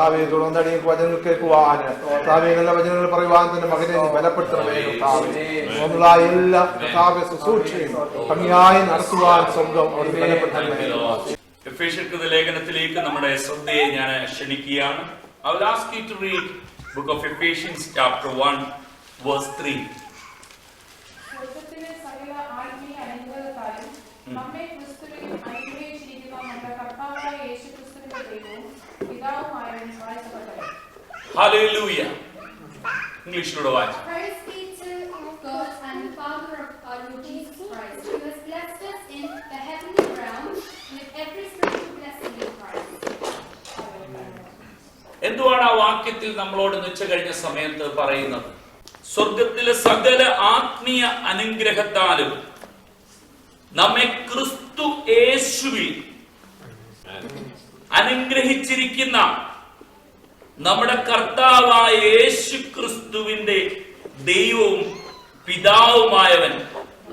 കർത്താവെ തുടർന്നടി വചനങ്ങൾ കേൾക്കുവാൻ, കർത്താവെ നല്ല വചനങ്ങൾ പറയുവാൻ തന്നെ മകനെ ബലപ്പെടുത്തണമേ കർത്താവെ. എല്ലാ കർത്താവെ ശുശ്രൂഷയും ഭംഗിയായി നടത്തുവാൻ സ്വർഗം അവിടെ ബലപ്പെടുത്തണമേ. എഫേസ്യർക്കെഴുതിയ ലേഖനത്തിലേക്ക് നമ്മുടെ ശ്രദ്ധയെ ഞാൻ ക്ഷണിക്കുകയാണ്. I will ask you to read book of Ephesians chapter 1 verse 3. സ്വർഗ്ഗത്തിലെ സകല ആത്മീയ അനുഗ്രഹത്താലും നമ്മെ ക്രിസ്തുവിൽ അനുഗ്രഹിച്ചിരിക്കുന്ന നമ്മുടെ കർത്താവായ യേശുക്രിസ്തുവിന്റെ ദൈവവും പിതാവുമായവൻ വാഴ്ത്തപ്പെട്ടവൻ. Hallelujah. ഇംഗ്ലീഷിലൂടെ വായിച്ചു. Praise be to God and the Father of our Lord Jesus Christ, who has blessed us in the heavenly realm with every spiritual blessing in Christ. എന്തുവാണ് ആ വാക്യത്തിൽ നമ്മളോട് ഉച്ച കഴിഞ്ഞ സമയത്ത് പറയുന്നത്? സ്വർഗത്തിലെ സകല ആത്മീയ അനുഗ്രഹത്താലും നമ്മെ ക്രിസ്തു യേശുവിൽ അനുഗ്രഹിച്ചിരിക്കുന്ന നമ്മുടെ കർത്താവായ യേശു ക്രിസ്തുവിന്റെ ദൈവവും പിതാവുമായവൻ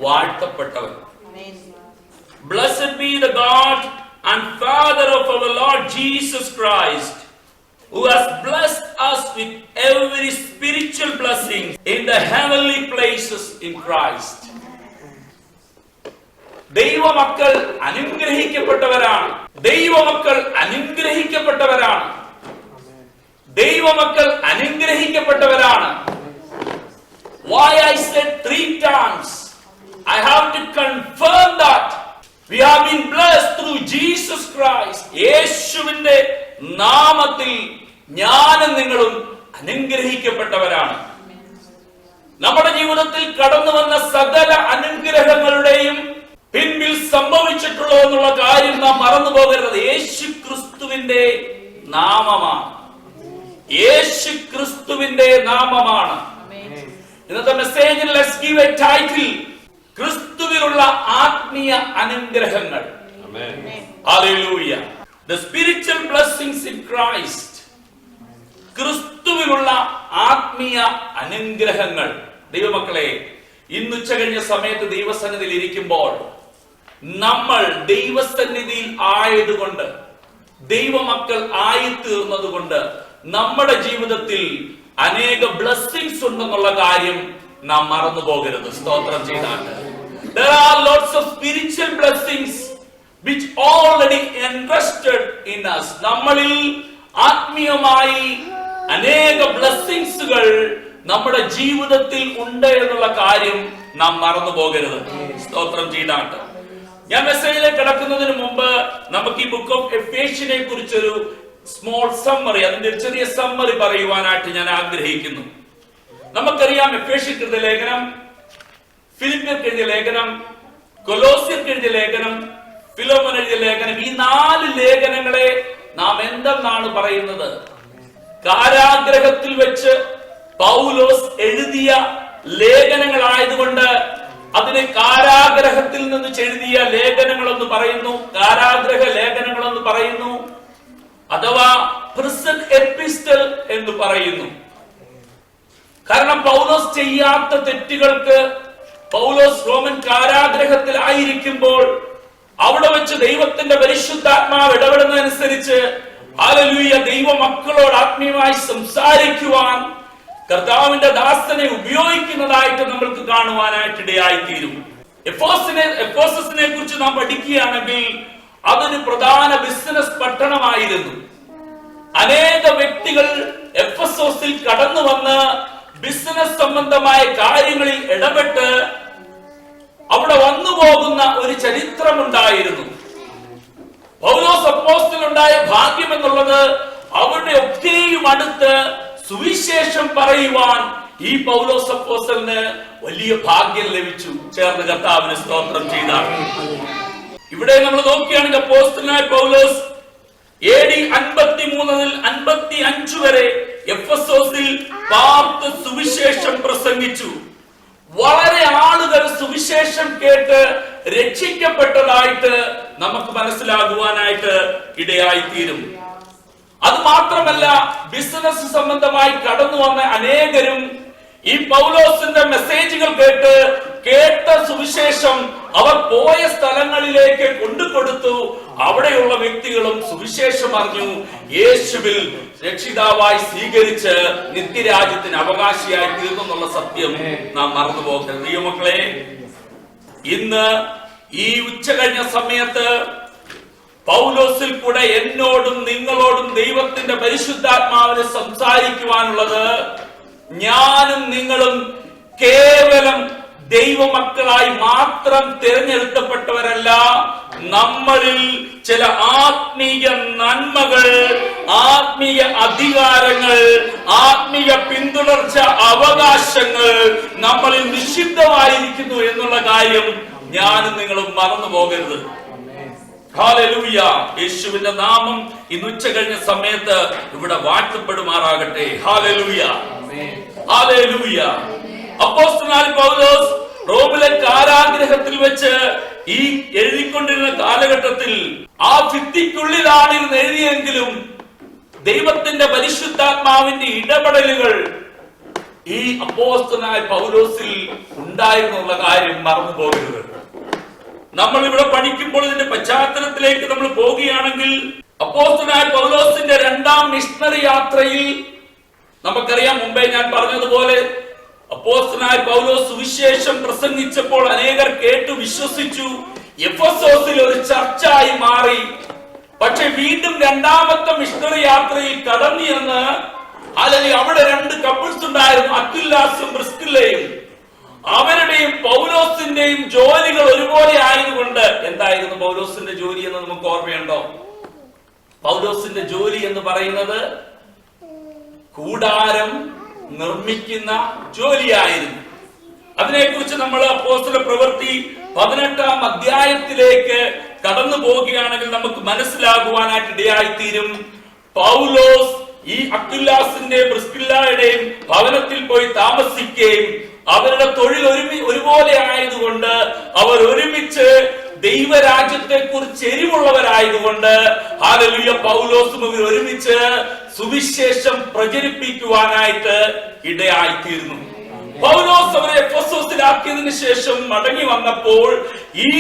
വാഴ്ത്തപ്പെട്ടവൻ. Blessed be the God and Father of our Lord Jesus Christ, who has blessed us with every spiritual blessing in the heavenly places in Christ. ദൈവമക്കൾ അനുഗ്രഹിക്കപ്പെട്ടവരാണ്. ദൈവമക്കൾ അനുഗ്രഹിക്കപ്പെട്ടവരാണ്. ദൈവമക്കൾ അനുഗ്രഹിക്കപ്പെട്ടവരാണ്. Why I said 3 times, I have to confirm that we have been blessed through Jesus Christ. യേശുവിന്റെ നാമത്തിൽ ഞാനും നിങ്ങളും അനുഗ്രഹിക്കപ്പെട്ടവരാണ്. നമ്മുടെ ജീവിതത്തിൽ കടന്നു വന്ന സകല അനുഗ്രഹങ്ങളുടെയും പിൻപിൽ സംഭവിച്ചിട്ടുള്ളൂ എന്നുള്ള കാര്യം നാം മറന്നു പോകരുത്. യേശു ക്രിസ്തുവിന്റെ നാമമാണ്. യേശു ക്രിസ്തുവിന്റെ നാമമാണ്. ഇന്നത്തെ മെസ്സേജിൽ ലെറ്റ്സ് ഗിവ് എ ടൈറ്റിൽ, ക്രിസ്തുവിലുള്ള ആത്മീയ അനുഗ്രഹങ്ങൾ. Hallelujah. The spiritual blessings in Christ. ക്രിസ്തുവിലുള്ള ആത്മീയ അനുഗ്രഹങ്ങൾ. ദൈവമക്കളെ, ഇന്നുച്ച കഴിഞ്ഞ സമയത്ത് ദൈവസന്നിധിയിൽ ഇരിക്കുമ്പോൾ നമ്മൾ ദൈവസന്നിധിയിൽ ആയതുകൊണ്ട്, ദൈവമക്കൾ ആയിത്തീർന്നതുകൊണ്ട് നമ്മുടെ ജീവിതത്തിൽ അനേക ബ്ലെസ്സിങ്സ് ഉണ്ടെന്നുള്ള കാര്യം നാം മറന്നു പോകരുത്. സ്തോത്രം ചെയ്താണ്ട്. There are lots of spiritual blessings which already invested in us. നമ്മളിൽ ആത്മീയമായി അനേക ബ്ലെസ്സിങ്സുകൾ നമ്മുടെ ജീവിതത്തിൽ ഉണ്ട് എന്നുള്ള കാര്യം നാം മറന്നു പോകരുത്. സ്തോത്രം ചെയ്താണ്ട്. ഞാൻ മെസ്സേജിലേക്ക് കടക്കുന്നതിന് മുമ്പ് നമുക്ക് ഈ ബുക്ക് ഓഫ് എഫേഷ്യനെ കുറിച്ചൊരു സ്മോൾ സമ്മറി, അതിന്റെ ഒരു ചെറിയ സമ്മറി പറയുവാനായിട്ട് ഞാൻ ആഗ്രഹിക്കുന്നു. നമുക്കറിയാം, എഫേഷ്യർക്ക് എഴുതിയ ലേഖനം, ഫിലിപ്പിയർക്ക് എഴുതിയ ലേഖനം, കൊലോസ്യർക്ക് എഴുതിയ ലേഖനം, ഫിലോമോൻ എഴുതിയ ലേഖനം, ഈ 4 ലേഖനങ്ങളെ നാം എന്തെന്നാണ് പറയുന്നത്? കാരാഗ്രഹത്തിൽ വെച്ച് പൗലോസ് എഴുതിയ ലേഖനങ്ങളായതുകൊണ്ട് അതിനെ കാരാഗ്രഹത്തിൽ നിന്ന് എഴുതിയ ലേഖനങ്ങളെന്ന് പറയുന്നു, കാരാഗ്രഹ ലേഖനങ്ങളെന്ന് പറയുന്നു, അഥവാ പ്രിസൺ എപ്പിസ്റ്റൽ എന്ന് പറയുന്നു. കാരണം പൗലോസ് ചെയ്യാത്ത തെറ്റുകൾക്ക് പൗലോസ് റോമൻ കാരാഗ്രഹത്തിൽ ആയിരിക്കുമ്പോൾ അവിടെ വെച്ച് ദൈവത്തിന്റെ പരിശുദ്ധാത്മാവ് ഇടപെടുന്നതനുസരിച്ച് ഹല്ലേലൂയ ദൈവമക്കളോട് ആത്മീയമായി സംസാരിക്കുവാൻ കർത്താവിന്റെ ദാസനെ ഉപയോഗിക്കുന്നതായിട്ട് നമ്മൾക്ക് കാണുവാനായിട്ട് ഇടയായിത്തീരും. എഫേസസിനെ കുറിച്ച് നാം പഠിക്കുകയാണെങ്കിൽ അതൊരു പ്രധാന ബിസിനസ് പട്ടണമായിരുന്നു. അനേക വ്യക്തികൾ എഫെസോസിൽ കടന്നു വന്ന് ബിസിനസ് സംബന്ധമായ കാര്യങ്ങളിൽ ഇടപെട്ട് അവിടെ വന്നു പോകുന്ന ഒരു ചരിത്രമുണ്ടായിരുന്നു. പൗലോസ് അപ്പോസ്തലനുണ്ടായ ഭാഗ്യം എന്നുള്ളത് അവരുടെ ഒക്കെയും അടുത്ത് സുവിശേഷം പറയുവാൻ ഈ പൗലോസ് അപ്പോസ്തലന് വലിയ ഭാഗ്യം ലഭിച്ചു. ചേർന്ന് കർത്താവിന് സ്തോത്രം ചെയ്താണ്. ഇവിടെ നമ്മൾ നോക്കുകയാണെങ്കിൽ അപ്പോസ്തലനായ പൗലോസ് AD 53 മുതൽ 55 വരെ എഫെസോസിൽ പാർത്ത് സുവിശേഷം പ്രസംഗിച്ചു. വളരെ ആളുകൾ സുവിശേഷം കേട്ട് രക്ഷിക്കപ്പെട്ടതായിട്ട് നമുക്ക് മനസ്സിലാകുവാനായിട്ട് ഇടയായിത്തീരും. അത് മാത്രമല്ല, ബിസിനസ് സംബന്ധമായി കടന്നു വന്ന അനേകരും ഈ പൗലോസിന്റെ മെസ്സേജുകൾ കേട്ട സുവിശേഷം അവർ പോയ സ്ഥലങ്ങളിലേക്ക് കൊണ്ടുകൊടുത്തു. അവിടെയുള്ള വ്യക്തികളും സുവിശേഷം അറിഞ്ഞു, യേശുവിൽ രക്ഷിതാവായി സ്വീകരിച്ച് നിത്യരാജ്യത്തിന് അവകാശിയായി തീർന്നു എന്നുള്ള സത്യം നാം മറന്നുപോകരുത്. ദൈവമക്കളെ, ഇന്ന് ഈ ഉച്ച കഴിഞ്ഞ സമയത്ത് പൗലോസിൽ കൂടെ എന്നോടും നിങ്ങളോടും ദൈവത്തിന്റെ പരിശുദ്ധാത്മാവിനെ സംസാരിക്കുവാനുള്ളത്, ഞാനും നിങ്ങളും കേവലം ദൈവമക്കളായി മാത്രം തിരഞ്ഞെടുക്കപ്പെട്ടവരല്ല. നമ്മളിൽ ചില ആത്മീയ നന്മകൾ, ആത്മീയ അധികാരങ്ങൾ, ആത്മീയ പിന്തുടർച്ച അവകാശങ്ങൾ നമ്മളിൽ നിഷിദ്ധമായിരിക്കുന്നു എന്നുള്ള കാര്യം ഞാനും നിങ്ങളും മറന്നു പോകരുത്. ഹല്ലേലൂയ. യേശുവിന്റെ നാമം ഇന്ന് ഉച്ച കഴിഞ്ഞ സമയത്ത് ഇവിടെ വാഴ്ത്തപ്പെടുമാറാകട്ടെ. Hallelujah, hallelujah. അപ്പോസ്തലനായ പൗലോസ് റോമിലെ കാരാഗൃഹത്തിൽ വെച്ച് ഈ എഴുതിക്കൊണ്ടിരുന്ന കാലഘട്ടത്തിൽ ആ ഭിത്തിക്കുള്ളിലാണ് ഇരുന്ന് എഴുതിയെങ്കിലും ദൈവത്തിന്റെ പരിശുദ്ധാത്മാവിന്റെ ഇടപെടലുകൾ ഈ അപ്പോസ്തലനായ പൗലോസിൽ ഉണ്ടായിരുന്നുള്ള കാര്യം മറന്നു പോകരുത്. നമ്മൾ ഇവിടെ പഠിക്കുമ്പോൾ ഇതിന്റെ പശ്ചാത്തലത്തിലേക്ക് നമ്മൾ പോവുകയാണെങ്കിൽ, അപ്പോസ്തലനായ പൗലോസിന്റെ രണ്ടാം മിഷണറി യാത്രയിൽ നമുക്കറിയാം, മുമ്പേ ഞാൻ പറഞ്ഞതുപോലെ അപ്പോസ്തലനായ പൗലോസ് സുവിശേഷം പ്രസംഗിച്ചപ്പോൾ അനേകർ കേട്ടു വിശ്വസിച്ചു. എഫെസോസിൽ ഒരു ചർച്ചായി മാറി. പക്ഷെ വീണ്ടും രണ്ടാമത്തെ മിഷണറി യാത്രയിൽ കടന്നു ചെന്ന് അവിടെ രണ്ട് കപ്പിൾസ് ഉണ്ടായിരുന്നു, അക്വിലാസും പ്രിസ്കില്ലയും. അവരുടെയും പൗലോസിന്റെയും ജോലികൾ ഒരുപോലെ ആയതുകൊണ്ട്, എന്തായിരുന്നു പൗലോസിന്റെ ജോലി എന്ന് നമുക്ക് ഓർമ്മയുണ്ടോ? പൗലോസിന്റെ ജോലി എന്ന് പറയുന്നത് കൂടാരം നിർമ്മിക്കുന്ന ജോലിയായിരുന്നു. അതിനെക്കുറിച്ച് നമ്മൾ അപ്പോസ്തല പ്രവൃത്തി 18-ാം അധ്യായത്തിലേക്ക് കടന്നു പോവുകയാണെങ്കിൽ നമുക്ക് മനസ്സിലാകുവാനായിട്ട് ഇടയായിത്തീരും. പൗലോസ് ഈ അക്വിലാസിന്റെയും പ്രിസ്കില്ലയുടെയും ഭവനത്തിൽ പോയി താമസിക്കുകയും അവരുടെ തൊഴിൽ ഒരുപോലെ ആയതുകൊണ്ട് അവർ ഒരുമിച്ച് ദൈവരാജ്യത്തെ കുറിച്ച് എരിവുള്ളവരായതുകൊണ്ട് ഹല്ലേലൂയ, പൗലോസും ഇവർ ഒരുമിച്ച് സുവിശേഷം പ്രചരിപ്പിക്കുവാനായിട്ട് ഇടയായിത്തീർന്നു. പൗലോസ് അവരെ എഫെസോസിലാക്കിയതിനു ശേഷം മടങ്ങി വന്നപ്പോൾ ഈ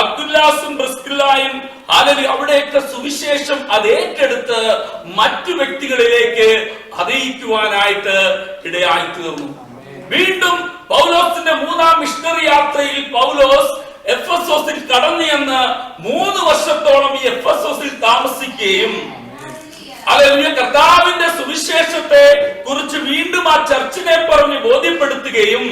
അക്വിലാസും പ്രിസ്കില്ലയും അവിടെയൊക്കെ സുവിശേഷം അത് ഏറ്റെടുത്ത് മറ്റു വ്യക്തികളിലേക്ക് അറിയിക്കുവാനായിട്ട് ഇടയായിത്തീർന്നു. വീണ്ടും പൗലോസിന്റെ മൂന്നാം മിഷണറി യാത്രയിൽ പൗലോസ് എഫെസോസിൽ കടന്നു ചെന്ന് 3 വർഷത്തോളം ഈ എഫെസോസിൽ താമസിക്കുകയും കർത്താവിന്റെ സുവിശേഷത്തെ കുറിച്ച് വീണ്ടും ആ ചർച്ചിനെ പറഞ്ഞ് ബോധ്യപ്പെടുത്തുകയും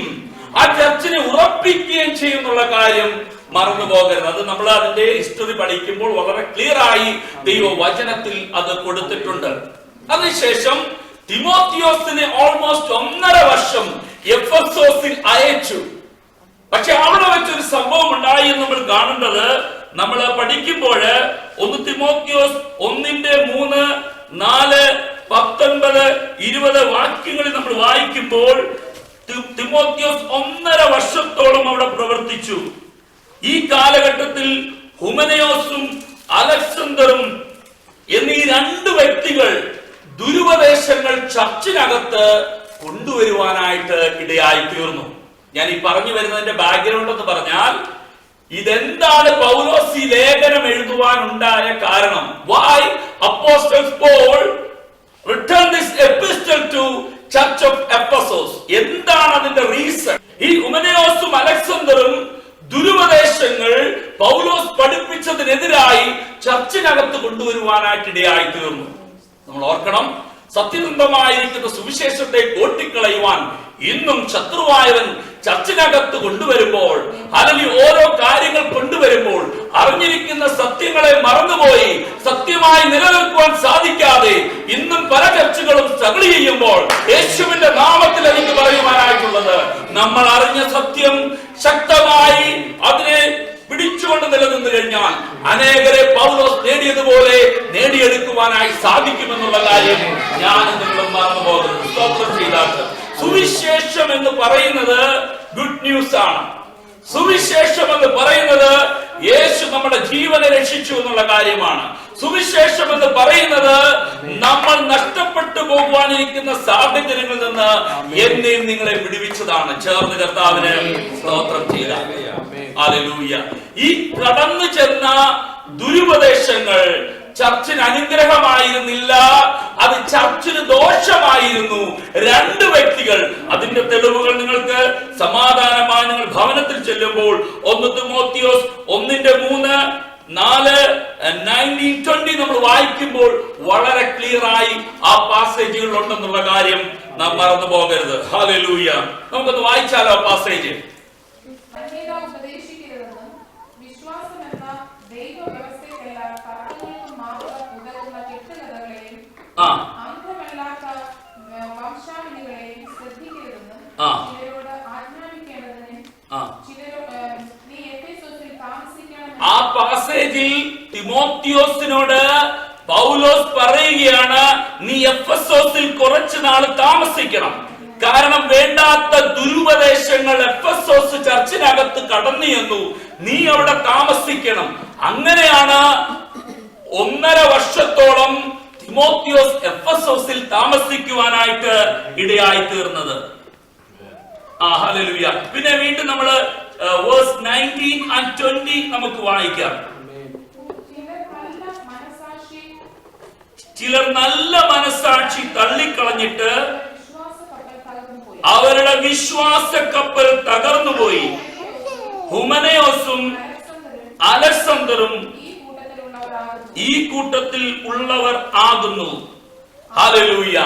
ആ ചർച്ചിനെ ഉറപ്പിക്കുകയും ചെയ്യുന്നുള്ള കാര്യം മറന്നു പോകരുത്. അത് നമ്മൾ അതിന്റെ ഹിസ്റ്ററി പഠിക്കുമ്പോൾ വളരെ ക്ലിയർ ആയി ദൈവവചനത്തിൽ അത് കൊടുത്തിട്ടുണ്ട്. അതിനുശേഷം തിമോത്തിയോസിനെ ഓൾമോസ്റ്റ് 1.5 വർഷം എഫെസോസിൽ അയച്ചു. പക്ഷെ അവിടെ വെച്ചൊരു സംഭവം ഉണ്ടായി എന്ന് നമ്മൾ കാണേണ്ടത്, നമ്മൾ പഠിക്കുമ്പോൾ 1 തിമോത്തിയോസ് 1:3, 4, 19, 20 വാക്യങ്ങളിൽ നമ്മൾ വായിക്കുമ്പോൾ തിമോത്തിയോസ് 1.5 വർഷത്തോളം അവിടെ പ്രവർത്തിച്ചു. ഈ കാലഘട്ടത്തിൽ ഹുമനയോസും അലക്സാണ്ടറും എന്നീ 2 വ്യക്തികൾ ദുരുപദേശങ്ങൾ ചർച്ചിനകത്ത് കൊണ്ടുവരുവാനായിട്ട് ഇടയായി തീർന്നു. ഞാൻ ഈ പറഞ്ഞു വരുന്നതിന്റെ ബാക്ക്ഗ്രൗണ്ട് എന്ന് പറഞ്ഞാൽ, ഇതെന്താണ് പൗലോസ് ഈ ലേഖനം എഴുതുവാൻ ഉണ്ടായ കാരണം? Why Apostle Paul written this epistle to Church of Ephesus? എന്താണ് അതിന്റെ റീസൺ? ഈ ഹുമനയോസും അലക്സാണ്ടറും ദുരുപദേശങ്ങൾ പൗലോസ് പഠിപ്പിച്ചതിനെതിരായി ചർച്ചിനകത്ത് കൊണ്ടുവരുവാനായിട്ട് ഇടയായി തീർന്നു. നമ്മൾ ഓർക്കണം, സത്യസന്ധമായിരിക്കുന്ന സുവിശേഷത്തെ കോട്ടിക്കളയുവാൻ ഇന്നും ശത്രുവായവൻ ചർച്ചിനകത്ത് കൊണ്ടുവരുമ്പോൾ, അല്ലെങ്കിൽ ഓരോ കാര്യങ്ങൾ കൊണ്ടുവരുമ്പോൾ അറിഞ്ഞിരിക്കുന്ന സത്യങ്ങളെ മറന്നുപോയി സത്യമായി നിലനിൽക്കുവാൻ സാധിക്കാതെ ഇന്നും പല ചർച്ചകളും സ്ട്രഗിൾ ചെയ്യുമ്പോൾ യേശുവിന്റെ നാമത്തിൽ എനിക്ക് പറയുവാനായിട്ടുള്ളത്, നമ്മൾ അറിഞ്ഞ സത്യം ശക്തമായി അതിനെ പിടിച്ചുകൊണ്ട് നിലനിന്ന് കഴിഞ്ഞാൽ അനേകരെ പൗലോസ് നേടിയതുപോലെ നേടിയെടുക്കുവാനായി സാധിക്കുമെന്നുള്ള കാര്യം ഞാൻ നിങ്ങളും മറന്നു പോകുന്നത്. സ്തോത്രം ചെയ്താൽ സുവിശേഷം എന്ന് പറയുന്നത് ഗുഡ് ന്യൂസ് ആണ്. സുവിശേഷം എന്ന് പറയുന്നത് യേശു നമ്മുടെ ജീവനെ രക്ഷിച്ചു എന്നുള്ള കാര്യമാണ്. സുവിശേഷം എന്ന് പറയുന്നത് നമ്മൾ നഷ്ടപ്പെട്ടു പോകുവാനിരിക്കുന്ന സാഹചര്യങ്ങളിൽ നിന്ന് എന്നെയും നിങ്ങളെ വിടുവിച്ചതാണ്. ചേർന്ന് കർത്താവിനെ സ്തോത്രം ചെയ്ത ഹല്ലേലൂയ. ഈ കടന്നു ചെന്ന ദുരുപദേശങ്ങൾ ചർച്ചിന് അനുഗ്രഹമായിരുന്നില്ല, അത് ചർച്ചിന് ദോഷമായിരുന്നു. രണ്ട് വ്യക്തികൾ, അതിന്റെ തെളിവുകൾ നിങ്ങൾക്ക് സമാധാനമായി നിങ്ങൾ ഭവനത്തിൽ ചെല്ലുമ്പോൾ 1 തിമോത്തിയോസ് 1:3-4-19-20 നമ്മൾ വായിക്കുമ്പോൾ വളരെ ക്ലിയർ ആയി ആ പാസേജുകൾ ഉണ്ടെന്നുള്ള കാര്യം നാം മറന്നു പോകരുത്. ഹല്ലേലൂയ. നമുക്കൊന്ന് വായിച്ചാലോ ആ പാസേജ്. ഉപദേശിക്കരുതെന്നും വിശ്വാസം എന്ന ദൈവ വ്യവസ്ഥയ്ക്കല്ല കർത്തവ്യങ്ങൾക്ക് മാത്രം ഉതകുന്ന കെട്ടുകഥകളെയും അന്ധമല്ലാത്ത വംശാവലികളെയും ശ്രദ്ധിക്കരുതെന്നും ചിലരോട് ആജ്ഞാപിക്കേണ്ടതിനും നീ എഫെസോസിൽ താമസിക്കണം. ആ പാസേജിൽ തിമോത്തിയോസിനോട് പൗലോസ് പറയുകയാണ്, നീ എഫെസോസിൽ കുറച്ചു നാൾ താമസിക്കണം. കാരണം വേണ്ടാത്ത ദുരുപദേശങ്ങൾ എഫെസോസ് ചർച്ചിനകത്ത് കടന്നു ചെന്നു. നീ അവിടെ താമസിക്കണം. അങ്ങനെയാണ് 1.5 വർഷത്തോളം തിമോത്തിയോസ് എഫെസോസിൽ താമസിക്കുവാനായിട്ട് ഇടയായി തീർന്നത്. ഹല്ലേലൂയ. പിന്നെ വീണ്ടും നമ്മൾ വേഴ്സ് 19 and 20 നമുക്ക് വായിക്കാം. ചിലർ നല്ല മനസാക്ഷി തള്ളിക്കളഞ്ഞിട്ട് അവരുടെ വിശ്വാസ കപ്പൽ തകർന്നുപോയി. ഹുമനയോസും അലക്സണ്ടറും ഈ കൂട്ടത്തിൽ ഉള്ളവർ ആകുന്നു. ഹല്ലേലൂയ.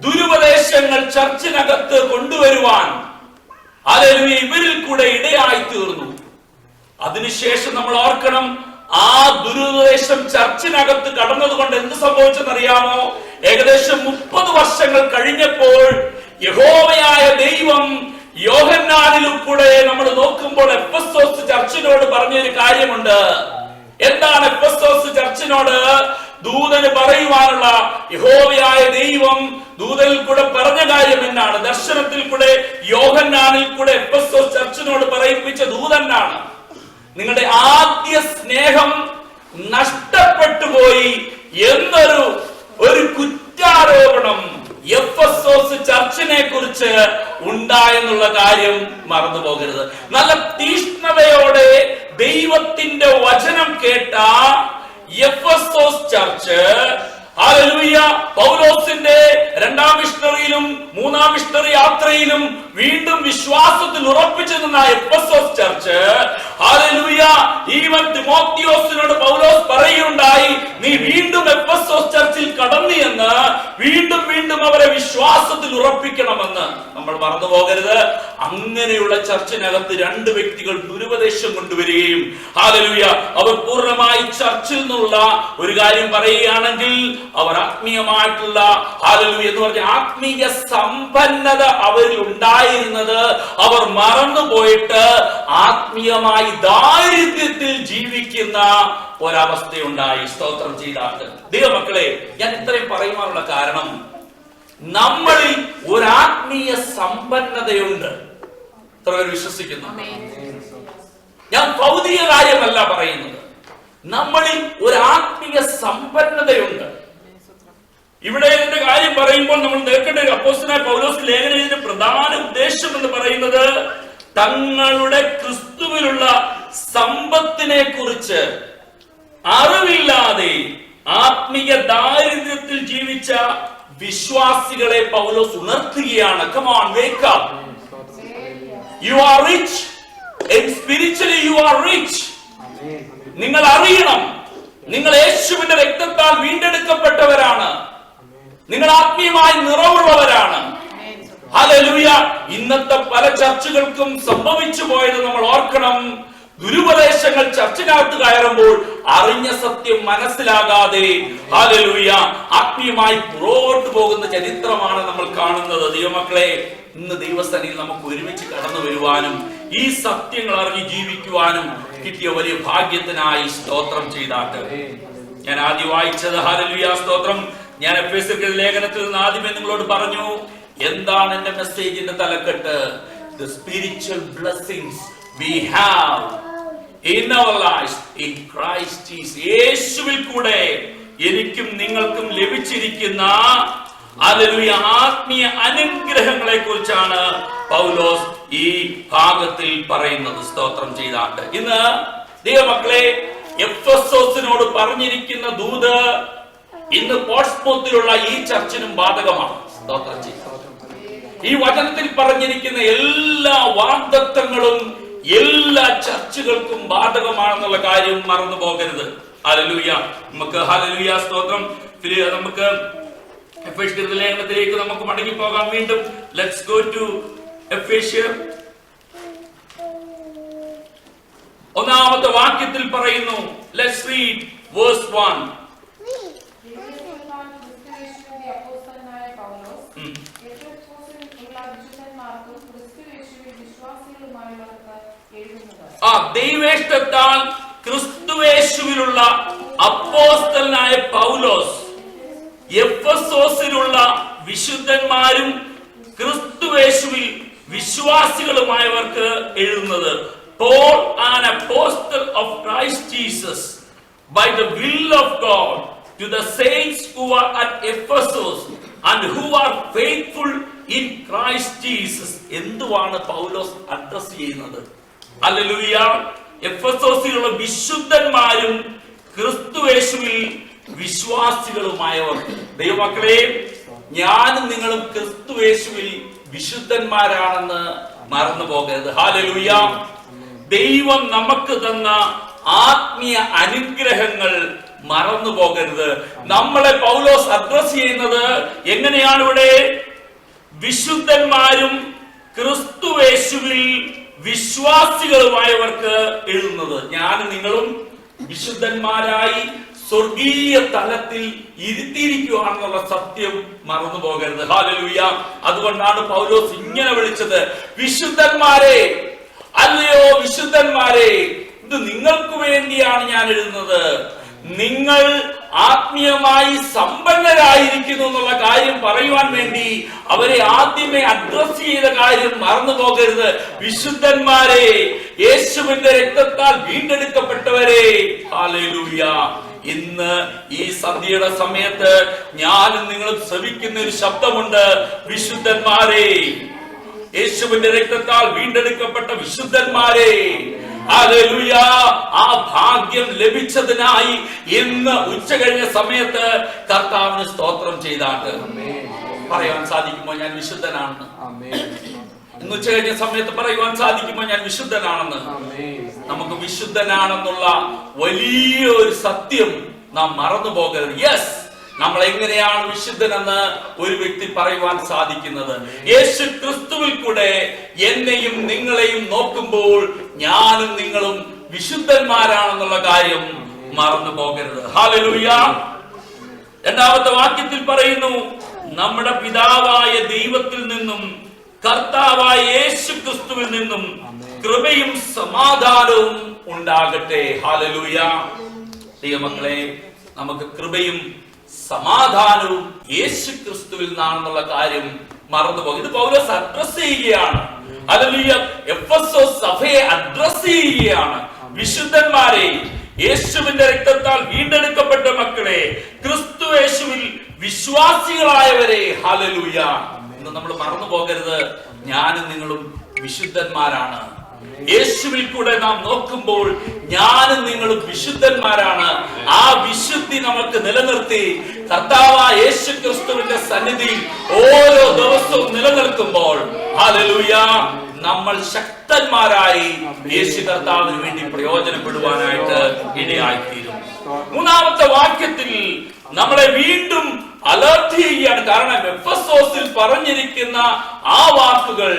ദുരുപദേശങ്ങൾ ചർച്ചിനകത്ത് കൊണ്ടുവരുവാൻ ഹല്ലേലൂയ ഇവരിൽ കൂടെ ഇടയായി തീർന്നു. അതിനുശേഷം നമ്മൾ ഓർക്കണം, ആ ദുരുപദേശം ചർച്ചിനകത്ത് കടന്നതുകൊണ്ട് എന്ത് സംഭവിച്ചെന്നറിയാമോ? ഏകദേശം 30 വർഷങ്ങൾ കഴിഞ്ഞപ്പോൾ യഹോവയായ ദൈവം യോഹന്നാനിലും കൂടെ നമ്മൾ നോക്കുമ്പോൾ എഫെസോസ് ചർച്ചിനോട് പറഞ്ഞൊരു കാര്യമുണ്ട്. എന്താണ് എഫെസോസ് ചർച്ചിനോട് ദൂതന് പറയുവാനുള്ള യഹോവയായ ദൈവം ദൂതനിൽ കൂടെ പറഞ്ഞ കാര്യം എന്നാണ്? ദർശനത്തിൽ കൂടെ യോഹന്നാനിൽ കൂടെ എഫെസോസ് ചർച്ചിനോട് പറയിപ്പിച്ച ദൂതനാണ്, നിങ്ങളുടെ ആദ്യ സ്നേഹം നഷ്ടപ്പെട്ടു പോയി എന്നൊരു കുറ്റാരോപണം എഫെസോസ് ചർച്ചിനെ കുറിച്ച് ഉണ്ടായെന്നുള്ള കാര്യം മറന്നു പോകരുത്. നല്ല തീഷ്ണതയോടെ ദൈവത്തിന്റെ വചനം കേട്ട എഫെസോസ് ചർച്ച് ഹല്ലേലൂയ പൗലോസിന്റെ 2ാം മിഷണറിയിലും 3ാം മിഷണറി യാത്രയിലും വീണ്ടും വിശ്വാസത്തിൽ ഉറപ്പിച്ചു നിന്ന എഫെസോസ് ചർച്ച് ഹല്ലേലൂയ ഈവൻ തിമോത്തിയോസിനോട് പൗലോസ് പറയുകയുണ്ടായി, നീ വീണ്ടും എഫെസോസ് ചർച്ചിൽ കടന്നു എന്ന് വീണ്ടും വീണ്ടും അവരെ വിശ്വാസത്തിൽ ഉറപ്പിക്കണമെന്ന് നമ്മൾ മറന്നു പോകരുത്. അങ്ങനെയുള്ള ചർച്ചിനകത്ത് 2 വ്യക്തികൾ ദുരുപദേശം കൊണ്ടുവരികയും ഹല്ലേലൂയ അവർ പൂർണ്ണമായി ചർച്ചിൽ നിന്നുള്ള ഒരു കാര്യം പറയുകയാണെങ്കിൽ അവർ ആത്മീയമായിട്ടുള്ള ഹല്ലേലൂയ എന്ന് പറഞ്ഞ ആത്മീയ സമ്പന്നത അവരിൽ ഉണ്ടായിരുന്നത് അവർ മറന്നുപോയിട്ട് ആത്മീയമായി ദാരിദ്ര്യത്തിൽ ജീവിക്കുന്ന ഒരവസ്ഥയുണ്ടായി. സ്തോത്രം ചെയ്താട്ട് ദൈവമക്കളെ, ഞാൻ ഇത്രയും പറയുവാനുള്ള കാരണം, നമ്മളിൽ ഒരു ആത്മീയ സമ്പന്നതയുണ്ട്. എത്ര പേർ വിശ്വസിക്കുന്നു? ഞാൻ ഭൗതിക കാര്യമല്ല പറയുന്നത്, നമ്മളിൽ ഒരു ആത്മീയ സമ്പന്നതയുണ്ട്. ഇവിടെ ഇതിന്റെ കാര്യം പറയുമ്പോൾ നമ്മൾ നേർക്കേണ്ട അപ്പോസ്തലനായ പൗലോസ് ലേഖനത്തിന്റെ പ്രധാന ഉദ്ദേശം എന്ന് പറയുന്നത് തങ്ങളുടെ ക്രിസ്തുവിലുള്ള സമ്പത്തിനെ കുറിച്ച് അറിവില്ലാതെ ആത്മീയ ദാരിദ്ര്യത്തിൽ ജീവിച്ച വിശ്വാസികളെ പൗലോസ് ഉണർത്തുകയാണ്. Come on, wake up. You are rich. And spiritually you are rich. നിങ്ങൾ അറിയണം, നിങ്ങൾ യേശുവിന്റെ രക്തത്താൽ വീണ്ടെടുക്കപ്പെട്ടവരാണ്. നിങ്ങൾ ആത്മീയമായി നിറവുള്ളവരാണ്. ഹല്ലേലൂയ. ഇന്നത്തെ പല ചർച്ചുകൾക്കും സംഭവിച്ചു പോയത് നമ്മൾ ഓർക്കണം. ദുരുപദേശങ്ങൾ ചർച്ചിനകത്ത് കയറുമ്പോൾ അറിഞ്ഞ സത്യം മനസ്സിലാകാതെ ഹല്ലേലൂയ ആത്മീയമായി പുറകോട്ട് പോകുന്ന ചരിത്രമാണ് നമ്മൾ കാണുന്നത്. ദൈവമക്കളെ, ഇന്ന് ദൈവസന്നിധിയിൽ നമുക്ക് ഒരുമിച്ച് കടന്നു വരുവാനും ഈ സത്യങ്ങൾ അറിഞ്ഞ് ജീവിക്കുവാനും കിട്ടിയ വലിയ ഭാഗ്യത്തിനായി സ്തോത്രം ചെയ്താട്ട്. ഞാൻ ആദ്യം വായിച്ചത് ഹല്ലേലൂയ സ്തോത്രം. ഞാൻ എഫെസ്യർ ലേഖനത്തിൽ നിന്ന് ആദ്യമേ നിങ്ങളോട് പറഞ്ഞു, എന്താണ് എന്റെ മെസ്സേജിന്റെ തലക്കെട്ട്? The spiritual blessings we have in our lives in Christ Jesus. യേശുവിൽ കൂടെ എനിക്കും നിങ്ങൾക്കും ലഭിച്ചിരിക്കുന്ന ഹല്ലേലൂയ. ആത്മീയ അനുഗ്രഹങ്ങളെ കുറിച്ചാണ് പൗലോസ് ഈ ഭാഗത്തിൽ പറയുന്നത്. സ്തോത്രം ചെയ്താണ്ട് ഇന്ന് ദൈവമക്കളെ, എഫെസോസിനോട് പറഞ്ഞിരിക്കുന്ന ദൂത് ഇന്ന് പോർട്സ്മൗത്തിലുള്ള ഈ ചർച്ചിനും ബാധകമാണ്. സ്തോത്രം ചെയ്തു. ഈ വചനത്തിൽ പറഞ്ഞിരിക്കുന്ന എല്ലാ വാഗ്ദത്തങ്ങളും എല്ലാ ചർച്ചുകൾക്കും ബാധകമാണെന്നുള്ള കാര്യം മറന്നു പോകരുത്. ഹല്ലേലൂയ. നമുക്ക് ഹല്ലേലൂയ സ്തോത്രം. നമുക്ക് എഫേസ്യർ ലേഖനത്തിലേക്ക് നമുക്ക് മടങ്ങി പോകാം വീണ്ടും. Let's go to Ephesians. ഒന്നാമത്തെ വാക്യത്തിൽ പറയുന്നു, ലെറ്റ്സ് റീഡ് വേഴ്സ് 1. ദൈവേഷ്ടത്താൽ ക്രിസ്തുവേശുവിലുള്ള അപ്പോസ്തലനായ പൗലോസ് എഫെസോസിലുള്ള വിശുദ്ധന്മാരും ക്രിസ്തുവേശുവിൽ വിശ്വാസികളുമായവർക്ക് എഴുതുന്നത്. Paul, an apostle of Christ Jesus, by the will of God, to the saints who are at Ephesus and who are faithful in Christ Jesus. എന്തുവാണ് പൗലോസ് address ചെയ്യുന്നത്? ഹല്ലേലൂയ. എഫെസോസിലുള്ള വിശുദ്ധന്മാരും ക്രിസ്തുയേശുവിൽ വിശ്വാസികളുമായവർ. ദൈവമക്കളെ, ഞാനും നിങ്ങളും ക്രിസ്തുയേശുവിൽ വിശുദ്ധന്മാരാണെന്ന് മറന്നു പോകരുത്. ഹല്ലേലൂയ. ദൈവം നമുക്ക് തന്ന ആത്മീയ അനുഗ്രഹങ്ങൾ മറന്നു പോകരുത്. നമ്മളെ പൗലോസ് അഡ്രസ് ചെയ്യുന്നത് എങ്ങനെയാണ്? ഇവിടെ വിശുദ്ധന്മാരും ക്രിസ്തുയേശുവിൽ വിശ്വാസികളുമായവർക്ക് എഴുതുന്നത്. ഞാനും നിങ്ങളും വിശുദ്ധന്മാരായി സ്വർഗീയ തലത്തിൽ ഇരുത്തിയിരിക്കുകയാണെന്നുള്ള സത്യം മറന്നു പോകരുത്. ഹല്ലേലൂയ. അതുകൊണ്ടാണ് പൗലോസ് ഇങ്ങനെ വിളിച്ചത്, വിശുദ്ധന്മാരെ, അല്ലയോ വിശുദ്ധന്മാരെ, ഇത് നിങ്ങൾക്ക് വേണ്ടിയാണ് ഞാൻ എഴുതുന്നത്. നിങ്ങൾ ആത്മീയമായി സമ്പന്നരായിരിക്കുന്നു എന്നുള്ള കാര്യം പറയുവാൻ വേണ്ടി അവരെ ആദ്യമേ അഡ്രസ് ചെയ്ത കാര്യം മറന്നു പോകരുത്. വിശുദ്ധന്മാരെ, യേശുവിന്റെ രക്തത്താൽ വീണ്ടെടുക്കപ്പെട്ടവരെ. ഹല്ലേലൂയ. ഇന്ന് ഈ സന്ധ്യയുടെ സമയത്ത് ഞാനും നിങ്ങളും ശ്രവിക്കുന്ന ഒരു ശബ്ദമുണ്ട്, വിശുദ്ധന്മാരെ, യേശുവിന്റെ രക്തത്താൽ വീണ്ടെടുക്കപ്പെട്ട വിശുദ്ധന്മാരെ. ഹല്ലേലൂയ. ആ ഭാഗ്യം ലഭിച്ചതിനായി ഇന്ന് ഉച്ച കഴിഞ്ഞ സമയത്ത് കർത്താവിന് സ്തോത്രം ചെയ്താണ്ട് പറയാൻ സാധിക്കുമോ ഞാൻ വിശുദ്ധനാണെന്ന്? ഇന്ന് ഉച്ച കഴിഞ്ഞ സമയത്ത് പറയുവാൻ സാധിക്കുമോ ഞാൻ വിശുദ്ധനാണെന്ന്? നമുക്ക് വിശുദ്ധനാണെന്നുള്ള വലിയൊരു സത്യം നാം മറന്നു പോകരുത്. യെസ്, നമ്മൾ എങ്ങനെയാണ് വിശുദ്ധനെന്ന് ഒരു വ്യക്തി പറയുവാൻ സാധിക്കുന്നത്? യേശു ക്രിസ്തുവിൽ കൂടെ എന്നെയും നിങ്ങളെയും നോക്കുമ്പോൾ ഞാനും നിങ്ങളും വിശുദ്ധന്മാരാണെന്നുള്ള കാര്യം മറന്നു പോകരുത്. ഹല്ലേലൂയ. രണ്ടാമത്തെ വാക്യത്തിൽ പറയുന്നു, നമ്മുടെ പിതാവായ ദൈവത്തിൽ നിന്നും കർത്താവായ യേശു ക്രിസ്തുവിൽ നിന്നും കൃപയും സമാധാനവും ഉണ്ടാകട്ടെ. ഹല്ലേലൂയ. ദൈവമക്കളെ, നമുക്ക് കൃപയും സമാധാനവും യേശു ക്രിസ്തുവിൽ നിന്നാണെന്നുള്ള കാര്യം മറന്നുപോകും. ഇത് പൗലോസ് അഡ്രസ് ചെയ്യുകയാണ്. ഹല്ലേലൂയ. എഫെസോസ് സഭയെ അഡ്രസ് ചെയ്യുകയാണ്. വിശുദ്ധന്മാരെ, യേശുവിന്റെ രക്തത്താൽ വീണ്ടെടുക്കപ്പെട്ട മക്കളെ, ക്രിസ്തു യേശുവിൽ വിശ്വാസികളായവരെ. ഹല്ലേലൂയ. ഇന്ന് നമ്മൾ മറന്നു പോകരുത്, ഞാനും നിങ്ങളും വിശുദ്ധന്മാരാണ്. യേശുവിൽ കൂടെ നാം നോക്കുമ്പോൾ ഞാനും നിങ്ങളും വിശുദ്ധന്മാരാണ്. ആ വിശുദ്ധി നമുക്ക് നിലനിർത്തി കർത്താവായ യേശു ക്രിസ്തുവിന്റെ സന്നിധിയിൽ ഓരോ ദിവസവും നിലനിൽക്കുമ്പോൾ ഹല്ലേലൂയ, നമ്മൾ ശക്തന്മാരായി യേശു കർത്താവിന് വേണ്ടി പ്രയോജനപ്പെടുവാനായിട്ട് ഇടയായിത്തീരും. മൂന്നാമത്തെ വാക്യത്തിൽ നമ്മളെ വീണ്ടും അലർട്ട് ചെയ്യുകയാണ്. കാരണം എഫെസോസിൽ പറഞ്ഞിരിക്കുന്ന ആ വാക്കുകൾ,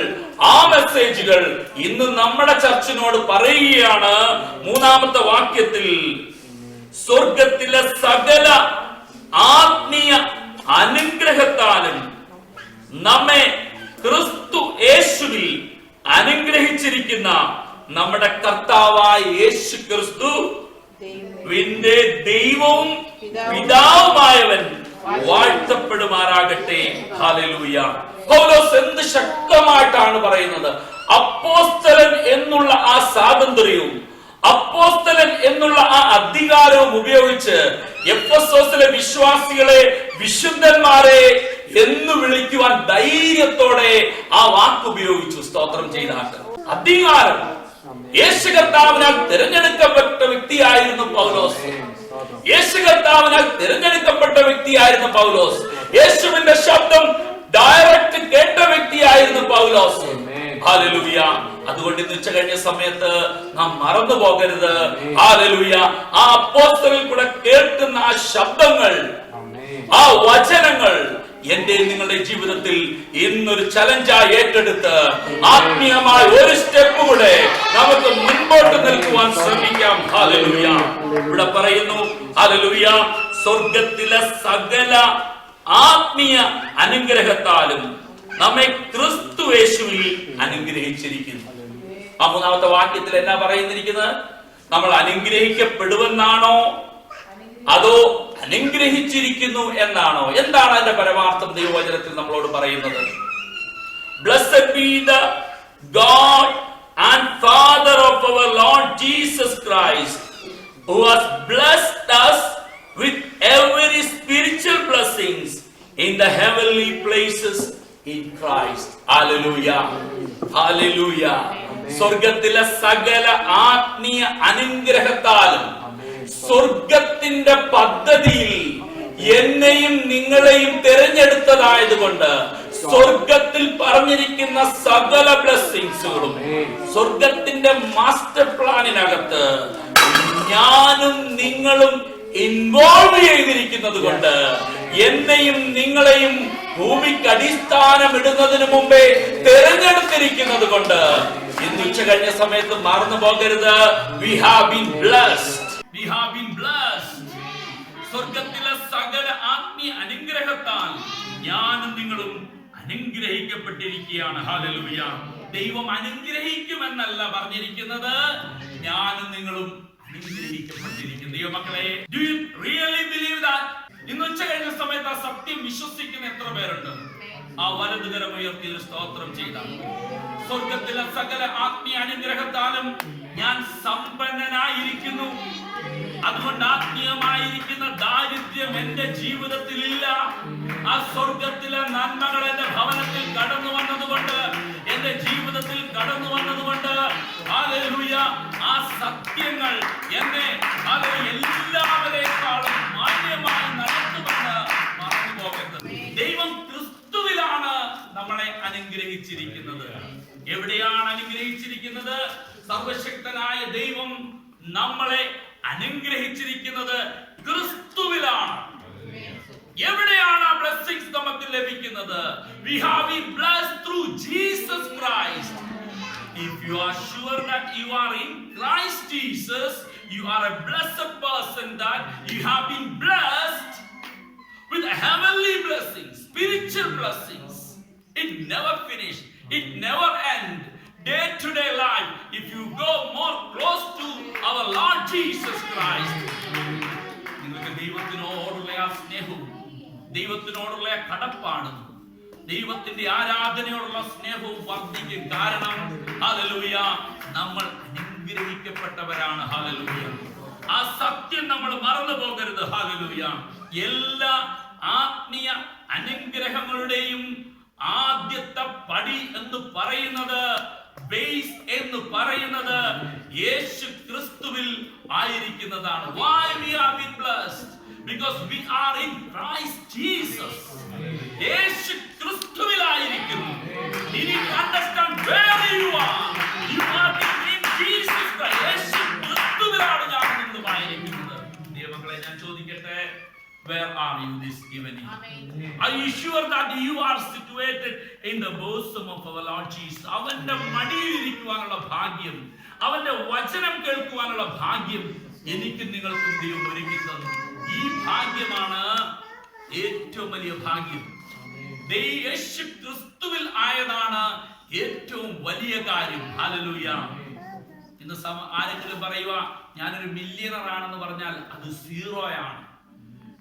ആ മെസ്സേജുകൾ ഇന്ന് നമ്മുടെ ചർച്ചിനോട് പറയുകയാണ്. മൂന്നാമത്തെ വാക്യത്തിൽ സ്വർഗത്തിലെ സകല ആത്മീയ അനുഗ്രഹത്താലും നമ്മെ ക്രിസ്തു യേശുവിൽ അനുഗ്രഹിച്ചിരിക്കുന്ന നമ്മുടെ കർത്താവായ യേശു ക്രിസ്തു ദൈവവും പിതാവുമായവൻ വാഴ്ത്തപ്പെടുമാറാകട്ടെ. ഹല്ലേലൂയ. പൗലോസ് എന്ത് ശക്തമായിട്ടാണ് പറയുന്നത്. അപ്പോസ്തലൻ എന്നുള്ള ആ സ്വാതന്ത്ര്യവും അപ്പോസ്തലൻ എന്നുള്ള ആ അധികാരവും ഉപയോഗിച്ച് എഫെസോസിലെ വിശ്വാസികളെ വിശുദ്ധന്മാരെ എന്ന് വിളിക്കുവാൻ ധൈര്യത്തോടെ ആ വാക്ക് ഉപയോഗിച്ചു. സ്തോത്രം ചെയ്താട്ട്. അധികാരം. യേശു കർത്താവിനാൽ തിരഞ്ഞെടുക്കപ്പെട്ട വ്യക്തിയായിരുന്നു പൗലോസ്. യേശു കർത്താവിനാൽ തിരഞ്ഞെടുക്കപ്പെട്ട വ്യക്തിയായിരുന്നു പൗലോസ്. യേശുവിന്റെ ശബ്ദം ഡയറക്റ്റ് കേട്ട വ്യക്തിയായിരുന്നു പൗലോസ്. ഹല്ലേലൂയ. അതുകൊണ്ട് ഇന്ന് ഉച്ച കഴിഞ്ഞ സമയത്ത് നാം മറന്നു പോകരുത്. ഹല്ലേലൂയ. ആ അപ്പോസ്തലനിൽ കൂടെ കേൾക്കുന്ന ആ ശബ്ദങ്ങൾ, ആ വചനങ്ങൾ എന്റെ നിങ്ങളുടെ ജീവിതത്തിൽ ഇന്നൊരു ചലഞ്ചായി ഏറ്റെടുത്ത് ആത്മീയമായ ഒരു സ്റ്റെപ്പ് കൂടെ നമുക്ക് മുൻപോട്ട് നിൽക്കുവാൻ ശ്രമിക്കാം. ഹല്ലേലൂയ. ഇവിടെ പറയുന്നു, ഹല്ലേലൂയ, സ്വർഗത്തിലെ സകല ആത്മീയ അനുഗ്രഹത്താലും നമ്മെ ക്രിസ്തു യേശുവിൽ അനുഗ്രഹിച്ചിരിക്കുന്നു. ആ മൂന്നാമത്തെ വാക്യത്തിൽ എന്നാ പറയുന്നിരിക്കുന്നത്? നമ്മൾ അനുഗ്രഹിക്കപ്പെടുമെന്നാണോ അതോ അനുഗ്രഹിച്ചിരിക്കുന്നു എന്നാണോ? എന്താണ് അതിന്റെ പരമാർത്ഥം ദൈവവചനത്തിൽ നമ്മളോട് പറയുന്നത്? Blessed be the God and Father of our Lord Jesus Christ, who has blessed us with every spiritual blessings in the heavenly places in Christ. Hallelujah. Hallelujah. സ്വർഗത്തിലെ സകല ആത്മീയ അനുഗ്രഹത്താലും സ്വർഗത്തിന്റെ പദ്ധതിയിൽ എന്നെയും നിങ്ങളെയും തിരഞ്ഞെടുത്തതായതുകൊണ്ട് സ്വർഗത്തിൽ പറഞ്ഞിരിക്കുന്ന സകല ബ്ലെസ്സിങ്സുകളും സ്വർഗത്തിന്റെ മാസ്റ്റർ പ്ലാനിനകത്ത് ഞാനും നിങ്ങളും ഇൻവോൾവ് ചെയ്തിരിക്കുന്നത് കൊണ്ട് എന്നെയും നിങ്ങളെയും ഭൂമിക്ക് അടിസ്ഥാനമിടുന്നതിന് മുമ്പേ തിരഞ്ഞെടുത്തിരിക്കുന്നത് കൊണ്ട് ഇന്ന് ഉച്ച കഴിഞ്ഞ സമയത്ത് മറന്നു പോകരുത്. We have been blessed. We have been blessed. സ്വർഗത്തിലെ സകല ആത്മീയ അനുഗ്രഹത്താൽ ഞാനും നിങ്ങളും അനുഗ്രഹിക്കപ്പെട്ടിരിക്കുകയാണ്. ഹല്ലേലൂയ. ദൈവം അനുഗ്രഹിക്കുമെന്നല്ല പറഞ്ഞിരിക്കുന്നത്, ഞാനും നിങ്ങളും അനുഗ്രഹിക്കപ്പെട്ടിരിക്കുന്നു. ദൈവമക്കളെ, do you really believe that? ഇന്ന് ഉച്ച കഴിഞ്ഞ സമയത്ത് ആ സത്യം വിശ്വസിക്കുന്ന എത്ര പേരുണ്ട്? ആ വലതുകരം ഉയർത്തി സ്തോത്രം ചെയ്ത സ്വർഗത്തിലെ സകല ആത്മീയ അനുഗ്രഹത്താലും ഞാൻ സമ്പന്നനായിരിക്കുന്നു. അതുകൊണ്ട് ആത്മീയമായിരിക്കുന്ന ദാരിദ്ര്യം എന്റെ ജീവിതത്തിൽ ഇല്ല. ആ സ്വർഗത്തിലെ നന്മകൾ എന്റെ ഭവനത്തിൽ കടന്നു വന്നതുകൊണ്ട്, എന്റെ ജീവിതത്തിൽ കടന്നു വന്നതുകൊണ്ട്, ഹല്ലേലൂയ, ആ സത്യങ്ങൾ എന്നെ എല്ലാവരെക്കാളും മാന്യമായി നടത്തുമെന്ന് മറന്നു പോകരുത്. ദൈവം ക്രിസ്തുവിലാണ് നമ്മളെ അനുഗ്രഹിച്ചിരിക്കുന്നത്. എവിടെയാണ് അനുഗ്രഹിച്ചിരിക്കുന്നത്? സർവശക്തനായ ദൈവം നമ്മളെ അനുഗ്രഹിച്ചിരിക്കുന്നത് ക്രിസ്തുവിലാണ്. എവിടെയാണ് ആ ബ്ലെസ്സിങ്സ് നമുക്ക് ലഭിക്കുന്നത്? We have been blessed through Jesus Christ. If you are sure that you are in Christ Jesus, you are a blessed person, that you have been blessed with heavenly blessings, spiritual blessings. It never finish, it never end. Day to day life, if you go more close to our Lord Jesus Christ, നിങ്ങൾക്ക് ദൈവത്തിനോടുള്ള ആ സ്നേഹവും ദൈവത്തിനോടുള്ള കടപ്പാടും ദൈവത്തിന്റെ ആരാധനയോടുള്ള സ്നേഹവും വർദ്ധിക്കും. കാരണം hallelujah, നമ്മൾ അനുഗ്രഹിക്കപ്പെട്ടവരാണ്. Hallelujah. ആ സത്യം നമ്മൾ മറന്നു പോകരുത്. ഹല്ലേലൂയ. എല്ലാ ആത്മീയ അനുഗ്രഹങ്ങളുടെയും ആദ്യത്തെ പടി എന്ന് പറയുന്നത്, ബേസ് എന്ന് പറയുന്നത് യേശു ക്രിസ്തുവിൽ ആയിരിക്കുന്നതാണ്. Why we have been blessed? Because we are in Christ Jesus. Yeshu ക്രിസ്തുവിലായിരിക്കുന്നു. You need to understand where you are. You are in Jesus Christ. യേശു ക്രിസ്തുവിലാണ് ഞാൻ നിങ്ങളുമായിരിക്കുന്നത്. ദൈവമക്കളെ, ഞാൻ ചോദിക്കട്ടെ, where are you this evening? Are you sure that you are situated in the bosom of our Lord Jesus? അവന്റെ മടിയിൽ ഇരിക്കുവാനുള്ള ഭാഗ്യം, അവന്റെ വചനം കേൾക്കുവാനുള്ള ഭാഗ്യം എനിക്കും നിങ്ങൾക്കും ദൈവം ഒരുക്കി തന്നു. ഈ ഭാഗ്യമാണ് ഏറ്റവും വലിയ ഭാഗ്യം. യേശു ക്രിസ്തുവിൽ ആയതാണ് ഏറ്റവും വലിയ കാര്യം. ഹല്ലേലൂയ. ഇന്ന് ആരെങ്കിലും പറയുക ഞാനൊരു മില്യണർ ആണെന്ന് പറഞ്ഞാൽ അത് സീറോയാണ്.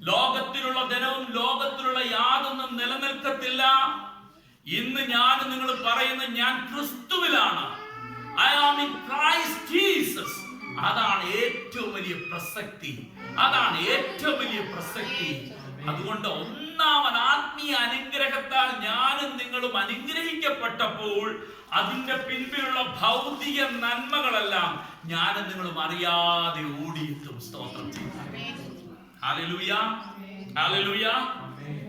ലോകത്തിലുള്ള ധനവും ലോകത്തിലുള്ള യാതൊന്നും നിലനിൽക്കത്തില്ല. ഇന്ന് ഞാൻ നിങ്ങൾ പറയുന്ന ഞാൻ ക്രിസ്തുവിലാണ്. I am in Christ Jesus. അതാണ് ഏറ്റവും വലിയ പ്രസക്തി. അതാണ് ഏറ്റവും വലിയ പ്രസക്തി. അതുകൊണ്ട് ഒന്നാമൻ ആത്മീയ അനുഗ്രഹത്താൽ ഞാനും നിങ്ങളും അനുഗ്രഹിക്കപ്പെട്ടപ്പോൾ അതിന്റെ പിൻപിലുള്ള ഭൗതിക നന്മകളെല്ലാം ഞാനും നിങ്ങളും അറിയാതെ ഓടിയെത്തും. സ്തോത്രം. Hallelujah, hallelujah.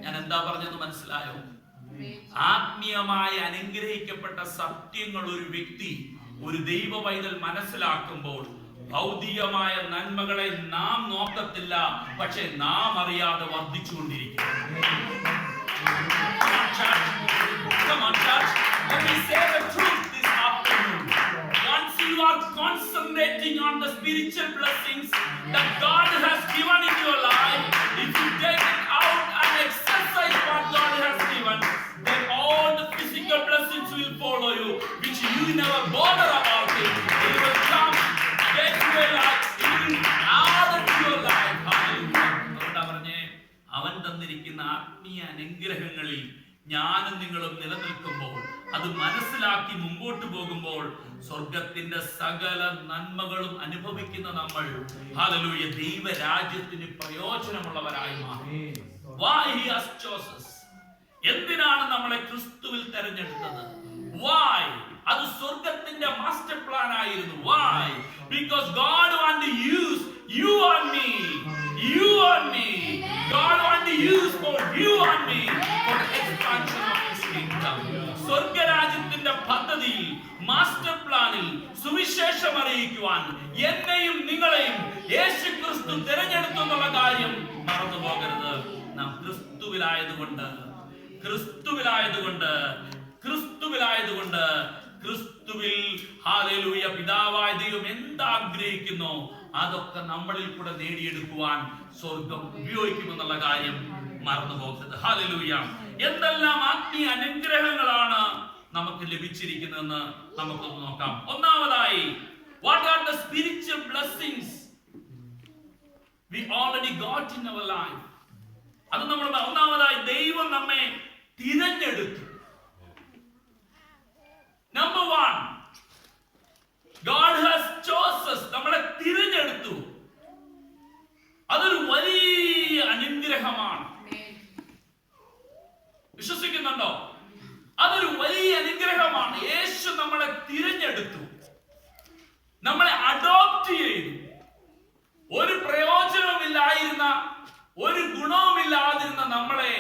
ഞാൻ എന്താ പറഞ്ഞത് മനസ്സിലായോ? ആത്മീയമായി അനുഗ്രഹിക്കപ്പെട്ട സത്യങ്ങൾ ഒരു വ്യക്തി, ഒരു ദൈവ പൈതൽ മനസ്സിലാക്കുമ്പോൾ ഭൗതികമായ നന്മകളെ നാം നോക്കത്തില്ല, പക്ഷെ നാം അറിയാതെ വർദ്ധിച്ചുകൊണ്ടിരിക്കും. Once you are concentrating on the spiritual blessings that God has given in your life, if you take it out and exercise what God has given, then all the physical blessings will follow you, which you never bother about it. It will come, get to your life, it will add to your life. Hallelujah. അവൻ തന്നിരിക്കുന്ന ആത്മീയ അനുഗ്രഹങ്ങളിൽ ഞാനും നിങ്ങളും നിലനിൽക്കുമ്പോൾ, അത് മനസ്സിലാക്കി മുമ്പോട്ട് പോകുമ്പോൾ, സ്വർഗത്തിന്റെ സകല നന്മകളും അനുഭവിക്കുന്ന നമ്മൾ ഹല്ലേലൂയ ദൈവരാജ്യത്തിന് പ്രയോജനമുള്ളവരായി മാറും. Why he has chosen us? എന്തിനാണ് നമ്മളെ ക്രിസ്തുവിൽ തെരഞ്ഞെടുത്തത്? Why? അത് സ്വർഗത്തിന്റെ മാസ്റ്റർ പ്ലാൻ ആയിരുന്നു. Why? Because God want to use you and me. You and me. God want to use for you and me for the expansion of his kingdom. സ്വർഗരാജ്യത്തിന്റെ പദ്ധതിയിൽ, master പ്ലാനിൽ സുവിശേഷം അറിയിക്കുവാൻ എന്നെയും നിങ്ങളെയും യേശുക്രിസ്തു തിരഞ്ഞെടുത്തു എന്നുള്ള കാര്യം മറന്നു പോകരുത്. നാം ക്രിസ്തുവിലായതുകൊണ്ട് ക്രിസ്തുവിൽ ഹല്ലേലൂയ പിതാവായ ദൈവം എന്താഗ്രഹിക്കുന്നു അതൊക്കെ നമ്മളിൽ കൂടെ നേടിയെടുക്കുവാൻ സ്വർഗം ഉപയോഗിക്കുമെന്നുള്ള കാര്യം മറന്നു പോകരുത്. ഹല്ലേലൂയ. എന്തെല്ലാം ആത്മീയ അനുഗ്രഹങ്ങളാണ് നമുക്ക് ലഭിച്ചിരിക്കുന്നതെന്ന് നമുക്കൊന്ന് നോക്കാം. ഒന്നാമതായി, what are the spiritual blessings we already got in our life? അത് നമ്മൾ ഒന്നാമതായി ദൈവം നമ്മെ തിരഞ്ഞെടുത്തു. Number one, God has chosen us. നമ്മളെ തിരഞ്ഞെടുത്തു. അതൊരു വലിയ അനുഗ്രഹമാണ്. വിശ്വസിക്കുന്നുണ്ടോ? അതൊരു വലിയ അനുഗ്രഹമാണ്. യേശു നമ്മളെ തിരഞ്ഞെടുത്തു, നമ്മളെ അഡോപ്റ്റ് ചെയ്തു. ഒരു പ്രയോജനവുമില്ലായിരുന്ന, ഒരു ഗുണവുമില്ലാതിരുന്ന നമ്മളെ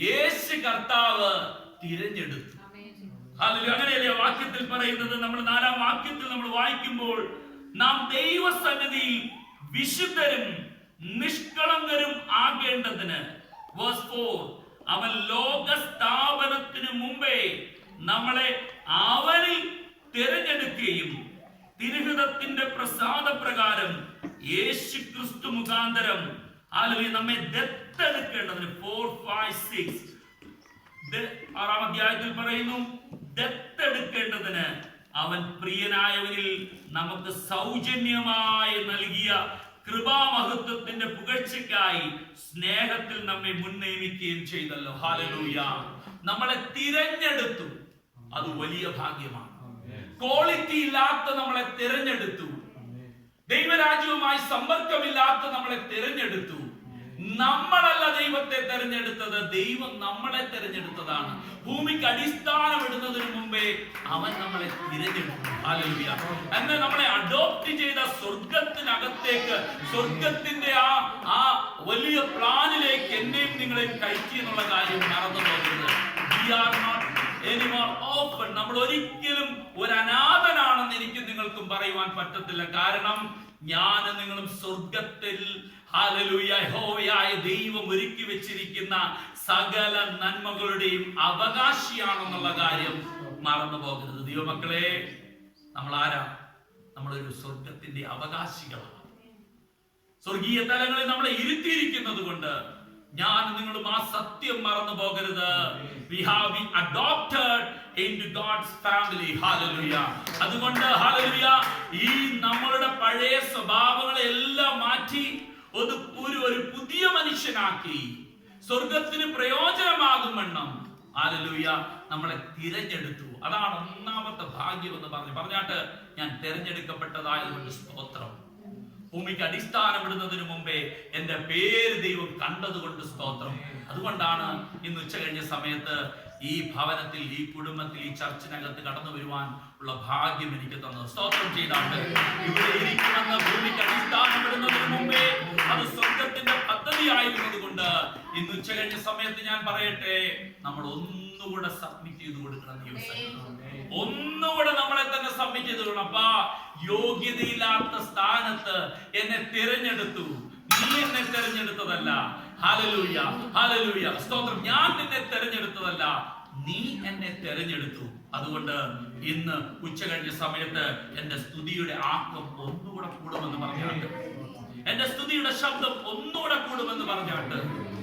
യേശു കർത്താവ് തിരഞ്ഞെടുത്തു. അങ്ങനെയല്ലേ വാക്യത്തിൽ പറയുന്നത്? നമ്മൾ 4-ാം വാക്യത്തിൽ നമ്മൾ വായിക്കുമ്പോൾ, നാം ദൈവസന്നിധിയിൽ വിശുദ്ധരും നിഷ്കളങ്കരും ആകേണ്ടതിന്, വേഴ്സ് 4, അവൻ ലോക സ്ഥാപനത്തിന് മുമ്പേ നമ്മളെ അവനിൽ തിരഞ്ഞെടുക്കുകയും തിരുഹിതത്തിന്റെ പ്രസാദപ്രകാരം യേശു ക്രിസ്തു മുഖാന്തരം നമ്മെ ദത്തെടുക്കേണ്ടതിന് 4, 5, 6 6-ാം അധ്യായത്തിൽ പറയുന്നു, ദത്തെടുക്കേണ്ടതിന് അവൻ പ്രിയനായവനിൽ നമുക്ക് സൗജന്യമായി നൽകിയ കൃപാമഹത്വത്തിന്റെ പുകഴ്ചയ്ക്കായി സ്നേഹത്തിൽ നമ്മെ മുൻനിയമിക്കുകയും ചെയ്തല്ലോ. ഹല്ലേലൂയ. നമ്മളെ തിരഞ്ഞെടുത്തു. അത് വലിയ ഭാഗ്യമാണ്. ക്വാളിറ്റി ഇല്ലാത്ത നമ്മളെ തിരഞ്ഞെടുത്തു. ദൈവരാജ്യവുമായി സമ്പർക്കമില്ലാത്ത നമ്മളെ തിരഞ്ഞെടുത്തു. നമ്മളല്ല ദൈവത്തെ തിരഞ്ഞെടുത്തത്, ദൈവം നമ്മളെ തിരഞ്ഞെടുത്തതാണ്. ഭൂമിക്ക് അടിസ്ഥാനം ഇടുന്നതിന് മുമ്പേ അവൻ നമ്മളെ തിരഞ്ഞെടുത്തു. ഹല്ലേലൂയ. എന്നാൽ നമ്മളെ അഡോപ്റ്റ് ചെയ്ത സ്വർഗത്തിനകത്തേക്ക്, സ്വർഗത്തിന്റെ ആ വലിയ പ്ലാനിലേക്ക് എന്നെയും നിങ്ങളെയും കയറ്റി എന്നുള്ള കാര്യം മറന്നു പോകരുത്. We are not anymore orphan. നമ്മൾ ഒരിക്കലും ഒരു അനാഥനാണെന്ന് എനിക്കും നിങ്ങൾക്കും പറയുവാൻ പറ്റത്തില്ല. കാരണം ഞാനും നിങ്ങളും സ്വർഗത്തിൽ ഹല്ലേലൂയ യഹോവയായ ദൈവം ഒരുക്കി വെച്ചിരിക്കുന്ന സകല നന്മകളുടെയും അവകാശിയാണെന്നുള്ള കാര്യം മറന്നു പോകരുത്. ദൈവമക്കളെ, നമ്മൾ ആരാ? നമ്മളൊരു സ്വർഗത്തിന്റെ അവകാശികളാണ്. സ്വർഗീയ തലങ്ങളിൽ നമ്മളെ ഇരുത്തിയിരിക്കുന്നത് കൊണ്ട് ഞാൻ നിങ്ങളും ആ സത്യം മറന്നു പോകരുത്. We have been adopted into God's family. Hallelujah. അതുകൊണ്ട് ഹല്ലേലൂയ, ഈ നമ്മളുടെ പഴയ സ്വഭാവങ്ങളെ എല്ലാം മാറ്റി ഒരു പുതിയ മനുഷ്യനാക്കി സ്വർഗത്തിന് പ്രയോജനമാകും വണ്ണം ഹല്ലേലൂയ നമ്മളെ തിരഞ്ഞെടുത്തു. അതാണ് ഒന്നാമത്തെ ഭാഗ്യം എന്ന് പറഞ്ഞാട്ട്, ഞാൻ തിരഞ്ഞെടുക്കപ്പെട്ടതായതുകൊണ്ട് സ്തോത്രം. ഭൂമിക്ക് അടിസ്ഥാനമിടുന്നതിന് മുമ്പേ എന്റെ പേര് ദൈവം കണ്ടതുകൊണ്ട് സ്തോത്രം. അതുകൊണ്ടാണ് ഇന്ന് ഉച്ച കഴിഞ്ഞ സമയത്ത് ഈ ഭവനത്തിൽ, ഈ കുടുംബത്തിൽ, ഈ ചർച്ചിനകത്ത് കടന്നു വരുവാൻ ഉള്ള ഭാഗ്യം എനിക്ക് തന്നത്. സ്തോത്രം ചെയ്താണ്. ഇവിടെ ഇരിക്കുമെന്ന് ഭൂമിക്ക് അടിസ്ഥാനമിടുന്നതിന് മുമ്പേ അത് സ്വർഗത്തിന്റെ പദ്ധതിയായിരുന്നത് കൊണ്ട് ഇന്ന് ഉച്ച കഴിഞ്ഞ സമയത്ത് ഞാൻ പറയട്ടെ, നമ്മൾ ഒന്നുകൂടെ സബ്മിറ്റ് ചെയ്ത് കൊടുക്കണം. ഒന്നുകൂടെ നമ്മളെ തന്നെ സബ്മിറ്റ് ചെയ്ത് കൊടുക്കണം. അപ്പാ, യോഗ്യതയില്ലാത്ത സ്ഥാനത്ത് എന്നെ തിരഞ്ഞെടുത്തു. നീ എന്നെ തിരഞ്ഞെടുത്തതല്ല. ഹല്ലേലൂയ, ഹല്ലേലൂയ, സ്തോത്രം. ഞാൻ നിന്നെ തിരഞ്ഞെടുത്തതല്ല, നീ എന്നെ തിരഞ്ഞെടുത്തു. അതുകൊണ്ട് ഇന്ന് ഉച്ച കഴിഞ്ഞ സമയത്ത് എന്റെ സ്തുതിയുടെ ആക്കം ഒന്നുകൂടെ കൂടുമെന്ന് പറഞ്ഞാട്ട്, എന്റെ സ്തുതിയുടെ ശബ്ദം ഒന്നുകൂടെ കൂടുമെന്ന് പറഞ്ഞാട്ട്,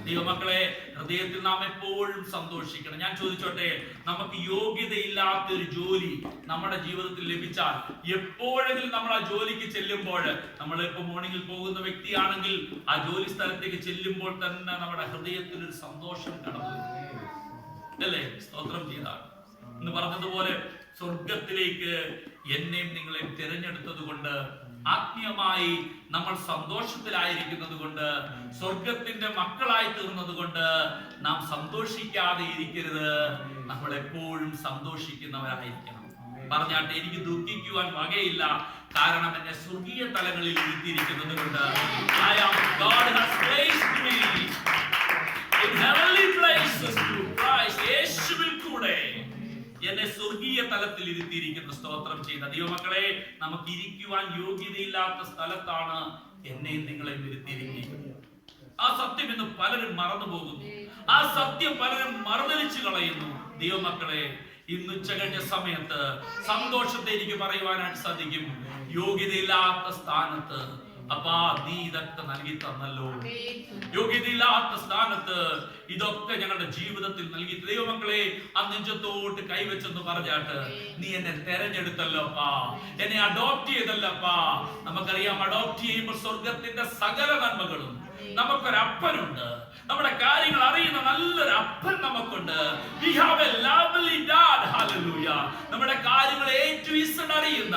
ദൈവമക്കളെ, ഹൃദയത്തിൽ നാം എപ്പോഴും സന്തോഷിക്കണം. ഞാൻ ചോദിച്ചോട്ടെ, നമുക്ക് യോഗ്യതയില്ലാത്ത ഒരു ജോലി നമ്മുടെ ജീവിതത്തിൽ ലഭിച്ചാൽ എപ്പോഴെങ്കിലും നമ്മൾ ആ ജോലിക്ക് ചെല്ലുമ്പോൾ, നമ്മളിപ്പോ മോർണിംഗിൽ പോകുന്ന വ്യക്തിയാണെങ്കിൽ ആ ജോലി സ്ഥലത്തേക്ക് ചെല്ലുമ്പോൾ തന്നെ നമ്മുടെ ഹൃദയത്തിൽ ഒരു സന്തോഷം കടന്നു അല്ലേ? സ്തോത്രം ചെയ്താണ്. എന്ന് പറഞ്ഞതുപോലെ സ്വർഗത്തിലേക്ക് എന്നെയും നിങ്ങളെയും തിരഞ്ഞെടുത്തത് കൊണ്ട്, ആത്മീയമായി നമ്മൾ സന്തോഷത്തിലായിരിക്കുന്നത് കൊണ്ട്, സ്വർഗത്തിന്റെ മക്കളായി തീർന്നത് കൊണ്ട് നാം സന്തോഷിക്കാതെ ഇരിക്കരുത്. നമ്മൾ എപ്പോഴും സന്തോഷിക്കുന്നവരായിരിക്കണം. പറഞ്ഞാട്ടെ, എനിക്ക് ദുഃഖിക്കുവാൻ വകയില്ല, കാരണം എന്നെ സ്വർഗീയ തലങ്ങളിൽ ഇരുത്തിയിരിക്കുന്നത് കൊണ്ട്. God has placed me in heavenly places through Christ. യേശുവിൽ കൂടെ എന്നെ സ്വർഗീയ തലത്തിൽ ഇരുത്തിയിരിക്കുന്ന. സ്തോത്രം ചെയ്യുന്ന ദൈവമക്കളെ, നമുക്ക് ഇരിക്കുവാൻ യോഗ്യതയില്ലാത്ത സ്ഥലത്താണ് എന്നെയും നിങ്ങളെയും ഇരുത്തിയിരിക്കുന്നത്. ആ സത്യം ഇന്ന് പലരും മറന്നു പോകുന്നു. ആ സത്യം പലരും മറുതലിച്ചു കളയുന്നു. ദൈവമക്കളെ, ഇന്ന് ഉച്ച കഴിഞ്ഞ സമയത്ത് സന്തോഷത്തെ എനിക്ക് പറയുവാനായിട്ട് സാധിക്കും. യോഗ്യതയില്ലാത്ത സ്ഥാനത്ത് അപ്പാ നീ ഇതൊക്കെ നൽകി തന്നല്ലോ. യോഗ്യതയില്ലാത്ത സ്ഥാനത്ത് ഇതൊക്കെ ഞങ്ങളുടെ ജീവിതത്തിൽ നൽകി. ദൈവമക്കളെ, ആ നെഞ്ചത്തോട്ട് കൈവച്ചെന്ന് പറഞ്ഞാട്ട്, നീ എന്നെ തെരഞ്ഞെടുത്തല്ലോപ്പാ, എന്നെ അഡോപ്റ്റ് ചെയ്തല്ലപ്പാ. നമുക്കറിയാം, അഡോപ്റ്റ് ചെയ്യുമ്പോൾ സ്വർഗത്തിന്റെ സകല നന്മകളും. നമുക്കൊരപ്പനുണ്ട്, നമ്മുടെ കാര്യങ്ങൾ അറിയുന്ന നല്ലൊരു അപ്പൻ നമുക്കുണ്ട്. We have a lovely dad. Hallelujah. നമ്മുടെ കാര്യങ്ങൾ A to Z അറിയുന്ന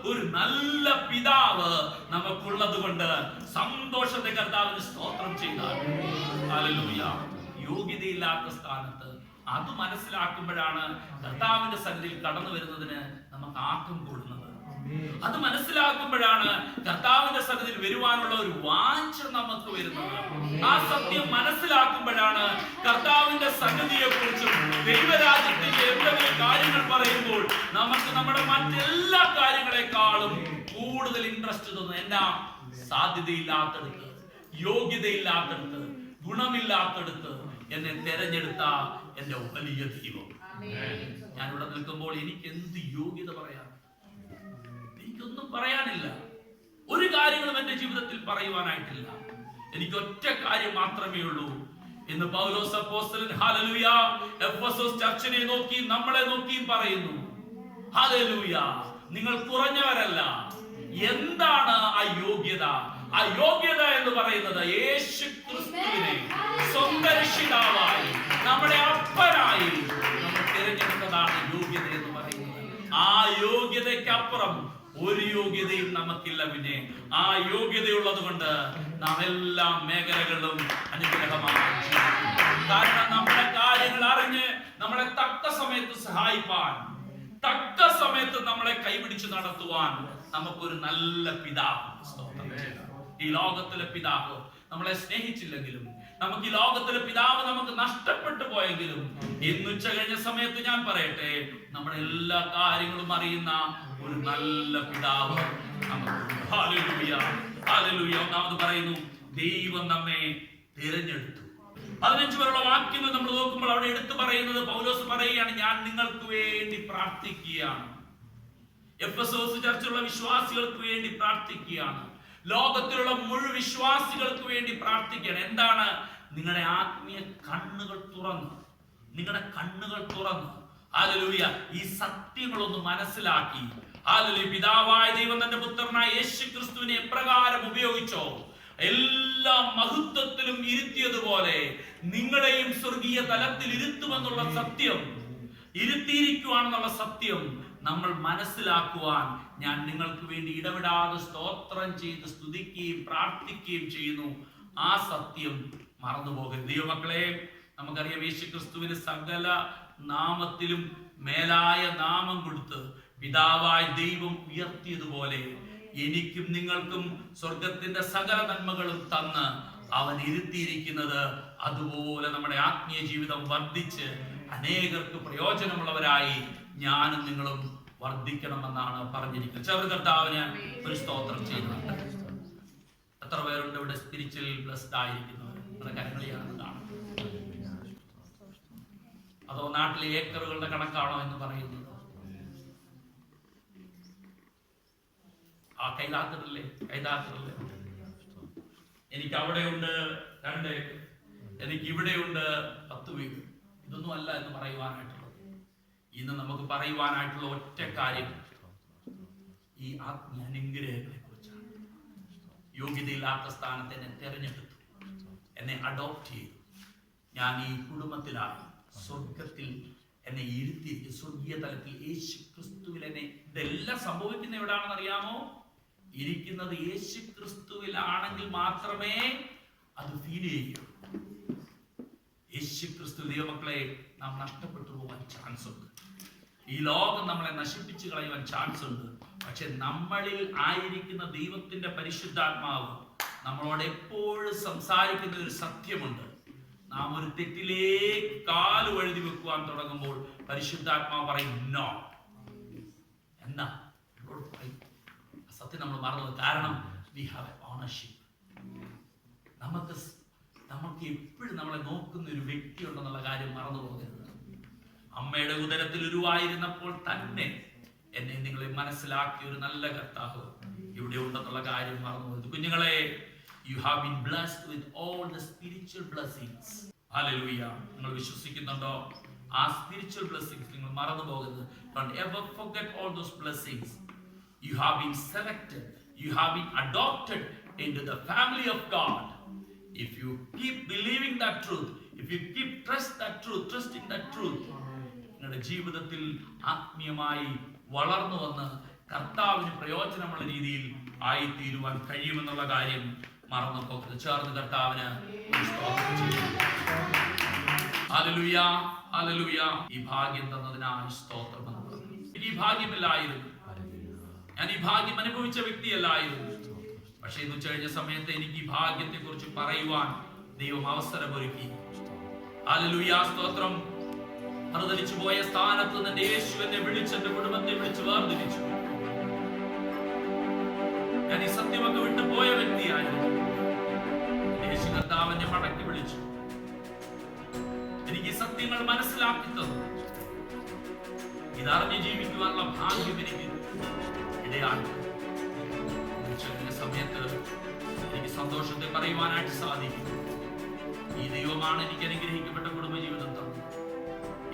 ഒരു നല്ല പിതാവ് നമുക്കുള്ളത് കൊണ്ട് സന്തോഷത്തെ കർത്താവിന് സ്തോത്രം ചെയ്താൽ. Hallelujah. യോഗ്യതയില്ലാത്ത സ്ഥാനത്ത് അത് മനസ്സിലാക്കുമ്പോഴാണ് കർത്താവിന്റെ സന്നിധിയിൽ കടന്നു വരുന്നതിന് നമുക്ക് ആക്കം കൂടുന്നത്. അത് മനസ്സിലാക്കുമ്പോഴാണ് കർത്താവിന്റെ സന്നിധിയിൽ വരുവാനുള്ള ഒരു വാഞ്ച നമുക്ക് വരുന്നത്. ആ സത്യം മനസ്സിലാക്കുമ്പോഴാണ് കർത്താവിന്റെ സന്നിധിയെ കുറിച്ചും ദൈവരാജ്യത്തിന്റെ എന്തെങ്കിലും കാര്യങ്ങൾ പറയുമ്പോൾ നമുക്ക് നമ്മുടെ മറ്റെല്ലാ കാര്യങ്ങളെക്കാളും കൂടുതൽ ഇൻട്രസ്റ്റ് തോന്നുന്നു. എന്നാ, സാധ്യതയില്ലാത്തടുത്ത്, യോഗ്യതയില്ലാത്തടുത്ത്, ഗുണമില്ലാത്തടുത്ത് എന്നെ തെരഞ്ഞെടുത്ത എന്റെ വലിയ ദൈവം. ഞാനിവിടെ നിൽക്കുമ്പോൾ എനിക്ക് എന്ത് യോഗ്യത പറയാം? എനിക്കൊന്നും പറയാനില്ല. ഒരു കാര്യങ്ങളും എന്റെ ജീവിതത്തിൽ പറയുവാനായിട്ടില്ല. എനിക്ക് ഒറ്റ കാര്യം മാത്രമേ ഉള്ളൂ. ഇന്ന് പൗലോസ് അപ്പോസ്തലൻ, ഹല്ലേലൂയ, എഫെസോസ് ചർച്ചിനെ നോക്കി, നമ്മളെ നോക്കി പറയുന്നു, ഹല്ലേലൂയ, നിങ്ങൾ കുറഞ്ഞവരല്ല. എന്താണ് ആ യോഗ്യത? ആ യോഗ്യത എന്ന് പറയുന്നത് യേശു ക്രിസ്തുവിനെ സ്വന്തം രക്ഷിതാവായി, നമ്മുടെ അപ്പനായി നമ്മൾ തിരഞ്ഞെടുത്തതാണ് യോഗ്യത എന്ന് പറയുന്നത്. ആ യോഗ്യതയ്ക്കപ്പുറം ഒരു യോഗ്യതയും നമുക്കില്ല. പിന്നെ ആ യോഗ്യതയുള്ളത് കൊണ്ട് നാം എല്ലാ മേഖലകളിലും അനുഗ്രഹമാണ്. കാരണം നമ്മുടെ കാര്യങ്ങൾ അറിഞ്ഞ് നമ്മളെ തക്ക സമയത്ത് സഹായിപ്പാൻ, തക്ക സമയത്ത് നമ്മളെ കൈപിടിച്ച് നടത്തുവാൻ നമുക്കൊരു നല്ല പിതാവ്. ഈ ലോകത്തിലെ പിതാവ് നമ്മളെ സ്നേഹിച്ചില്ലെങ്കിലും, നമുക്ക് ഈ ലോകത്തിലെ പിതാവ് നമുക്ക് നഷ്ടപ്പെട്ടു പോയെങ്കിലും, ഇന്നുച്ച കഴിഞ്ഞ സമയത്ത് ഞാൻ പറയട്ടെ, നമ്മുടെ എല്ലാ കാര്യങ്ങളും അറിയുന്ന ഒരു നല്ല പിതാവ് നമുക്ക്. Hallelujah, hallelujah. ഒന്നാമത് പറയുന്നു, ദൈവം നമ്മെ തിരഞ്ഞെടുത്തു. 15 വരെയുള്ള വാക്യങ്ങൾ നമ്മൾ നോക്കുമ്പോൾ അവിടെ എടുത്തു പറയുന്നത്, പൗലോസ് പറയുകയാണ്, ഞാൻ നിങ്ങൾക്ക് വേണ്ടി പ്രാർത്ഥിക്കുകയാണ്. എഫെസോസ് ചർച്ചിലുള്ള വിശ്വാസികൾക്ക് വേണ്ടി പ്രാർത്ഥിക്കുകയാണ്. ലോകത്തിലുള്ള മുഴുവൻ വിശ്വാസികൾക്ക് വേണ്ടി പ്രാർത്ഥിക്കുകയാണ്. എന്താണ്? നിങ്ങളുടെ ആത്മീയ കണ്ണുകൾ തുറന്ന്, നിങ്ങളുടെ കണ്ണുകൾ തുറന്ന്, ഹല്ലേലൂയ, ഈ സത്യങ്ങളൊന്ന് മനസ്സിലാക്കി, ഹല്ലേലൂയ, പിതാവായ ദൈവം തന്റെ പുത്രനായ യേശു ക്രിസ്തുവിനെ എപ്രകാരം ഉപയോഗിച്ചോ, എല്ലാ മഹത്വത്തിലും ഇരുത്തിയതുപോലെ നിങ്ങളെയും സ്വർഗീയ തലത്തിൽ ഇരുത്തുമെന്നുള്ള സത്യം ഇരുത്തിയിരിക്കുവാണെന്നുള്ള സത്യം നമ്മൾ മനസ്സിലാക്കുവാൻ ഞാൻ നിങ്ങൾക്ക് വേണ്ടി ഇടപെടാതെ സ്തോത്രം ചെയ്ത് സ്തുതിക്കുകയും പ്രാർത്ഥിക്കുകയും ചെയ്യുന്നു. ആ സത്യം മറന്നുപോകരുത്. ദൈവമക്കളെ, നമുക്കറിയാം യേശുക്രിസ്തുവിന് സകല നാമത്തിലും മേലായ നാമം കൊടുത്ത് പിതാവായ ദൈവം ഉയർത്തിയതുപോലെ എനിക്കും നിങ്ങൾക്കും സ്വർഗത്തിന്റെ സകല നന്മകളും തന്ന് അവൻ ഇരുത്തിയിരിക്കുന്നത് അതുപോലെ നമ്മുടെ ആത്മീയ ജീവിതം വർദ്ധിച്ച് അനേകർക്ക് പ്രയോജനമുള്ളവരായി ഞാനും നിങ്ങളും വർദ്ധിക്കണമെന്നാണ് പറഞ്ഞിരിക്കുന്നത്. ചെറു കർത്താവിന് ഒരു സ്തോത്രം ചെയ്യുന്നുണ്ട്. എത്ര പേരുണ്ട് ഇവിടെ സ്പിരിച്വൽ ബ്ലെസ്ഡ് ആയിരിക്കുന്നവർ? നമ്മുടെ കരങ്ങളിലാണ് കാണുന്നത്. അതോ നാട്ടിലെ ഏക്കറുകളുടെ കണക്കാണോ എന്ന് പറയുന്നത്? ആ കൈതാത്തിടല്ലേ? എനിക്ക് അവിടെയുണ്ട് 2 ഏക്കർ, എനിക്ക് ഇവിടെയുണ്ട് 10 വീട്. ഇതൊന്നും അല്ല എന്ന് പറയുവാനായിട്ടുള്ളത്. ഇന്ന് നമുക്ക് പറയുവാനായിട്ടുള്ള ഒറ്റ കാര്യം ഈ ആത്മീയ അനുഗ്രഹങ്ങളെ കുറിച്ചാണ്. യോഗ്യതയില്ലാത്ത സ്ഥാനത്ത് എന്നെ തെരഞ്ഞെടുത്തു, എന്നെ അഡോപ്റ്റ് ചെയ്തു. ഞാൻ ഈ കുടുംബത്തിലായി, സ്വർഗത്തിൽ എന്നെ ഇരുത്തിയിരിക്കും, സ്വർഗീയ തലത്തിൽ യേശു ക്രിസ്തുവിൽ എന്നെ. ഇതെല്ലാം സംഭവിക്കുന്ന എവിടാണെന്ന് അറിയാമോ? ഇരിക്കുന്നത് യേശു ക്രിസ്തുവിലാണെങ്കിൽ മാത്രമേ അത് ഫീൽ ചെയ്യൂ. യേശു ക്രിസ്തു ദൈവമക്കളെ നാം നഷ്ടപ്പെട്ടു പോകാൻ ചാൻസ് ഉണ്ട്. ഈ ലോകം നമ്മളെ നശിപ്പിച്ചു കളയുവാൻ ചാൻസ് ഉണ്ട്. പക്ഷെ നമ്മളിൽ ആയിരിക്കുന്ന ദൈവത്തിന്റെ പരിശുദ്ധാത്മാവ് നമ്മളോട് എപ്പോഴും സംസാരിക്കുന്ന ഒരു സത്യമുണ്ട്. നാം ഒരു തെറ്റിലേക്ക് കാല് വഴുതി വെക്കുവാൻ തുടങ്ങുമ്പോൾ പരിശുദ്ധാത്മാവ് പറയും നോ. എന്നാ സത്യം നമ്മൾ മറന്നു. കാരണം വി ഹാവ് എ ഓണർഷിപ്പ്. നമുക്ക് എപ്പോഴും നമ്മളെ നോക്കുന്ന ഒരു വ്യക്തി ഉണ്ടെന്നുള്ള കാര്യം മറന്നു പോകരുത്. അമ്മയുടെ ഉദരത്തിൽ ഉരുവായിരുന്നപ്പോൾ തന്നെ എന്നെ നിങ്ങളെ മനസ്സിലാക്കിയ ഒരു നല്ല കർത്താവ് ഇവിടെ ഉണ്ടെന്നുള്ള കാര്യം മറന്നു പോകരുത്. കുഞ്ഞുങ്ങളെ, you have been blessed with all the spiritual blessings. Hallelujah. നിങ്ങൾ വിശ്വസിക്കുന്നുണ്ടോ? ആ സ്പിരിച്വൽ ബ്ലെസ്സിങ്സ് നിങ്ങൾ മറന്നു പോകരുത്. Don't ever forget all those blessings. You have been selected. You have been adopted into the family of God. If you keep believing that truth, if you keep trusting that truth, നിങ്ങളുടെ ജീവിതത്തിൽ ആത്മീയമായി വളർന്നു വന്ന് കർത്താവിന് പ്രയോജനമുള്ള രീതിയിൽ ആയിത്തീരുവാൻ കഴിയുമെന്നുള്ള കാര്യം മറന്നു പോകരുത്. ചേർന്ന് കർത്താവിന് ഹല്ലേലൂയ, ഹല്ലേലൂയ. ഈ ഭാഗ്യം തന്നതിനായി സ്തോത്രം എന്ന് പറഞ്ഞു. എനിക്ക് ഈ ഭാഗ്യമില്ലായിരുന്നു, ഞാൻ ഈ ഭാഗ്യം അനുഭവിച്ച വ്യക്തിയല്ലായിരുന്നു. പക്ഷെ ഇന്ന് ഉച്ചകഴിഞ്ഞ സമയത്ത് എനിക്ക് ഈ ഭാഗ്യത്തെ കുറിച്ച് പറയുവാൻ ദൈവം അവസരമൊരുക്കി. ഹല്ലേലൂയ, സ്തോത്രം. മറുതലിച്ചു പോയ സ്ഥാനത്ത് നിന്ന് യേശു എന്നെ വിളിച്ച് എന്റെ കുടുംബത്തെ വിളിച്ച് വേർതിരിച്ചു. ഞാൻ ഈ സത്യമൊക്കെ വിട്ടു പോയ വ്യക്തിയായിരുന്നു. യേശു കർത്താവിനെ മടക്കി വിളിച്ചു. എനിക്ക് ഈ സത്യങ്ങൾ മനസ്സിലാക്കി തന്നു. ഇതറിഞ്ഞ് ജീവിക്കുവാനുള്ള ഭാഗ്യം എനിക്ക് ഇടയാക്കി. സമയത്ത് എനിക്ക് സന്തോഷത്തെ പറയുവാനായിട്ട് സാധിക്കും. ഈ ദൈവമാണ് എനിക്ക് അനുഗ്രഹിക്കപ്പെട്ട കുടുംബജീവിതം തന്നത്.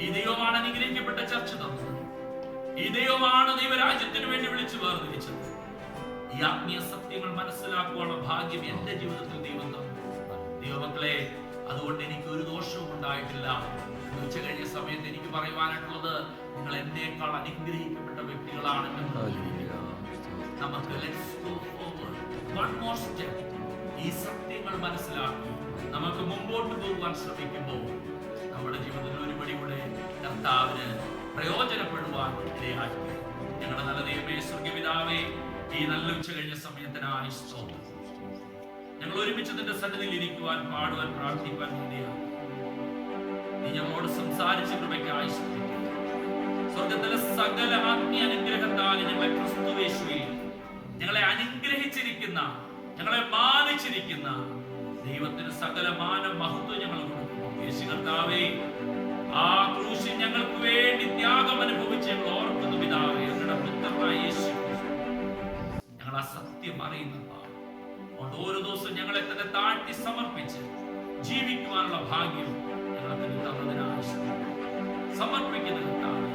ഈ ദൈവമാണ് അനുഗ്രഹിക്കപ്പെട്ട ചർച്ച തന്നത്. ഈ ദൈവമാണ് ദൈവരാജ്യത്തിന് വേണ്ടി വിളിച്ചു വേർതിരിച്ചത്. ഈ ആത്മീയ സത്യങ്ങൾ മനസ്സിലാക്കുവാനുള്ള ഭാഗ്യം എന്റെ ജീവിതത്തിൽ ദൈവം തന്നു. ദൈവമക്കളെ, അതുകൊണ്ട് എനിക്ക് ഒരു ദോഷവും ഉണ്ടായിട്ടില്ല. ഉച്ച കഴിഞ്ഞ സമയത്ത് എനിക്ക് പറയുവാനായിട്ടുള്ളത്, നിങ്ങൾ എന്നേക്കാൾ അനുഗ്രഹിക്കപ്പെട്ട വ്യക്തികളാണ്. നമുക്ക് one more step. ഈ സത്യങ്ങൾ മനസ്സിലാക്കി നമുക്ക് മുമ്പോട്ട് പോകുവാൻ ശ്രമിക്കുമ്പോൾ നമ്മുടെ ജീവിതത്തിൽ ഒരുപടി കൂടെ കർത്താവിന് പ്രയോജനപ്പെടുവാൻ ഇടയാക്കി. ഞങ്ങളുടെ നല്ല ദൈവമേ, സ്വർഗ്ഗപിതാവേ, ഈ നല്ല ഉച്ച കഴിഞ്ഞ സമയത്തിനായി സ്തോത്രം. ഞങ്ങൾ ഒരുമിച്ച് നിന്റെ സന്നിധിയിൽ ഇരിക്കുവാൻ, പാടുവാൻ, പ്രാർത്ഥിക്കുവാൻ വേണ്ടിയാണ് നീ ഞങ്ങളോട് സംസാരിച്ച കൃപയ്ക്കായി സ്തോത്രം. സ്വർഗത്തിലെ സകല ആത്മീയ അനുഗ്രഹത്താൽ ഞങ്ങളെ ക്രിസ്തുയേശുവിൽ ഞങ്ങളെ അനുഗ്രഹിച്ചിരിക്കുന്ന, ഞങ്ങളെ മാനിച്ചിരിക്കുന്ന ദൈവത്തിന് സകല മാനം മഹത്വം ഞങ്ങൾ കൊടുക്കുന്നു. യേശു കർത്താവേ, ആ ക്രൂശിൽ ഞങ്ങൾക്ക് വേണ്ടി ത്യാഗം അനുഭവിച്ച് ഞങ്ങൾ ഓർക്കുന്നു പിതാവേ. ഞങ്ങളുടെ പുത്രനായ യേശു ഞങ്ങൾ ആ സത്യം അറിയുന്നതാണ്. അതുകൊണ്ട് ഓരോ ദിവസവും ഞങ്ങളെ തന്നെ താഴ്ത്തി സമർപ്പിച്ച് ജീവിക്കുവാനുള്ള ഭാഗ്യം ഞങ്ങൾക്ക് തന്നതിനായി സമർപ്പിക്കുന്ന കർത്താവേ,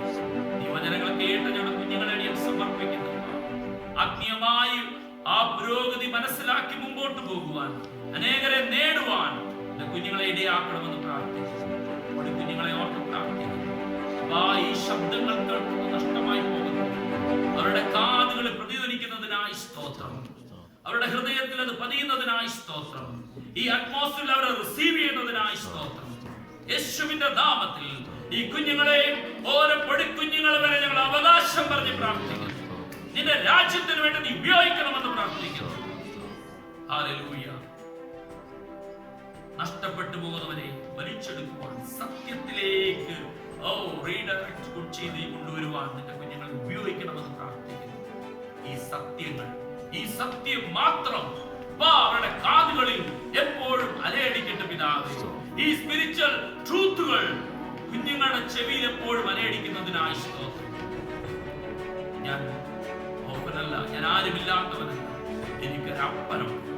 ഈ വചനങ്ങൾ കേട്ട് ഞങ്ങളുടെ കുഞ്ഞുങ്ങളെ സമർപ്പിക്കുന്ന ആത്മീയമായി ആ പുരോഗതി മനസ്സിലാക്കി മുമ്പോട്ട് പോകുവാൻ, അനേകരെ നേടുവാൻ കുഞ്ഞുങ്ങളെ ഇടയാക്കണമെന്ന് പ്രാർത്ഥിക്കുന്നു. കുഞ്ഞുങ്ങളെ ഓർത്ത് പ്രാർത്ഥിക്കുന്നു. അപ്പാ, ഈ ശബ്ദങ്ങൾ കേൾക്കുന്നത് നഷ്ടമായി പോകുന്നു. അവരുടെ കാതുകളിൽ പ്രതിധ്വനിക്കുന്നതിനായി സ്തോത്രം. അവരുടെ ഹൃദയത്തിൽ അത് പതിയുന്നതിനായി സ്തോത്രം. ഈ അറ്റ്മോസ്ഫിയറിൽ അവരെ റിസീവ് ചെയ്യുന്നതിനായി സ്തോത്രം. യേശുവിന്റെ നാമത്തിൽ ഈ കുഞ്ഞുങ്ങളെയും ഓരോ പൊടിക്കുഞ്ഞുങ്ങൾ വരെ ഞങ്ങൾ അവകാശം പറഞ്ഞ് പ്രാർത്ഥിക്കുന്നു. നിന്റെ രാജ്യത്തിന് വേണ്ടി നീ ഉപയോഗിക്കണമെന്ന് പ്രാർത്ഥിക്കുന്നു. ഹല്ലേലൂയ. നഷ്ടപ്പെട്ടു പോകുന്നവരെ വലിച്ചെടുക്കുവാൻ, സത്യത്തിലേക്ക് റീഡയറക്ട് ചെയ്ത് കൊണ്ടുവരുവാൻ നിന്റെ കുഞ്ഞുങ്ങൾ ഉപയോഗിക്കണമെന്ന് പ്രാർത്ഥിക്കുന്നു. ഈ സത്യം മാത്രം അവരുടെ കാതുകളിൽ എപ്പോഴും അലയടിക്കട്ടെ പിതാവേ. ഈ സ്പിരിച്വൽ ട്രൂത്തുകൾ കുഞ്ഞുങ്ങളുടെ ചെവിയിൽ എപ്പോഴും അലയടിക്കുന്നതിനായി സ്തോത്രം. ഞാൻ ഓപ്പനല്ല, ഞാൻ ആരുമില്ലാത്തവനല്ല, എനിക്കൊരു അപ്പനുണ്ട്.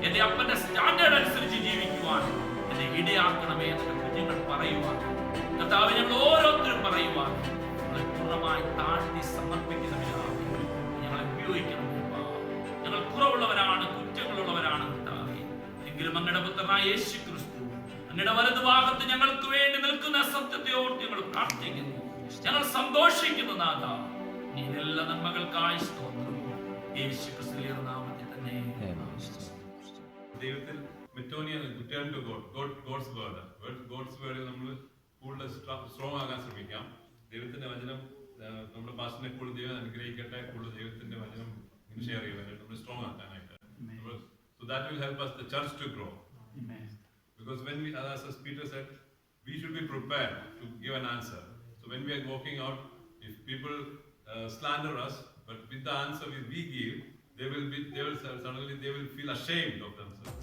എന്റെ അപ്പന്റെ സ്റ്റാൻഡേർഡ് അനുസരിച്ച് ജീവിക്കുവാൻ എന്നെ ഇടയാക്കണമേ എന്ന് കുഞ്ഞുങ്ങൾ പറയുവാൻ, കർത്താവേ ഞങ്ങൾ ഓരോരുത്തരും പറയുവാൻ ഞങ്ങളെ പൂർണ്ണമായി താഴ്ത്തി സമർപ്പിക്കുന്നവരാണ്. ഞങ്ങളെ ഉപയോഗിക്കണം. ഞങ്ങൾ കുറവുള്ളവരാണ്, കുറ്റങ്ങളുള്ളവരാണ് കർത്താവേ. എങ്കിലും അങ്ങയുടെ പുത്രനായ യേശു ക്രിസ്തു അങ്ങയുടെ വലതുഭാഗത്ത് ഞങ്ങൾക്ക് വേണ്ടി നിൽക്കുന്ന സത്യത്തെ ഓർത്ത് ഞങ്ങൾ പ്രാർത്ഥിക്കുന്നു. ഞങ്ങൾ സന്തോഷിക്കുന്നു നാഥ. നീ എല്ലാ നന്മകൾക്കായി സ്തോത്രം. യേശു ക്രിസ്തുവിന്റെ നാമത്തിൽ തന്നെ. ദൈവത്തിൽ മെറ്റോണിയ റിട്ടേൺ ടു ഗോഡ്സ് വേർഡ് നമ്മൾ കൂടുതൽ സ്ട്രോങ് ആകാൻ ശ്രമിക്കാം. ദൈവത്തിന്റെ വചനം നമ്മുടെ പാസ്റ്റിനെ കൂടുതൽ ദൈവം അനുഗ്രഹിക്കട്ടെ. കൂടുതൽ ദൈവത്തിന്റെ വചനം ഷെയർ ചെയ്യാനായിട്ട് നമ്മൾ സ്ട്രോങ് ആക്കാനായിട്ട്. So that will help us the church to grow. Amen. Because when we, as Peter said, we should be prepared to give an answer. So when we are walking out, if people slander us, but with the answer we give, they will suddenly feel ashamed of themselves.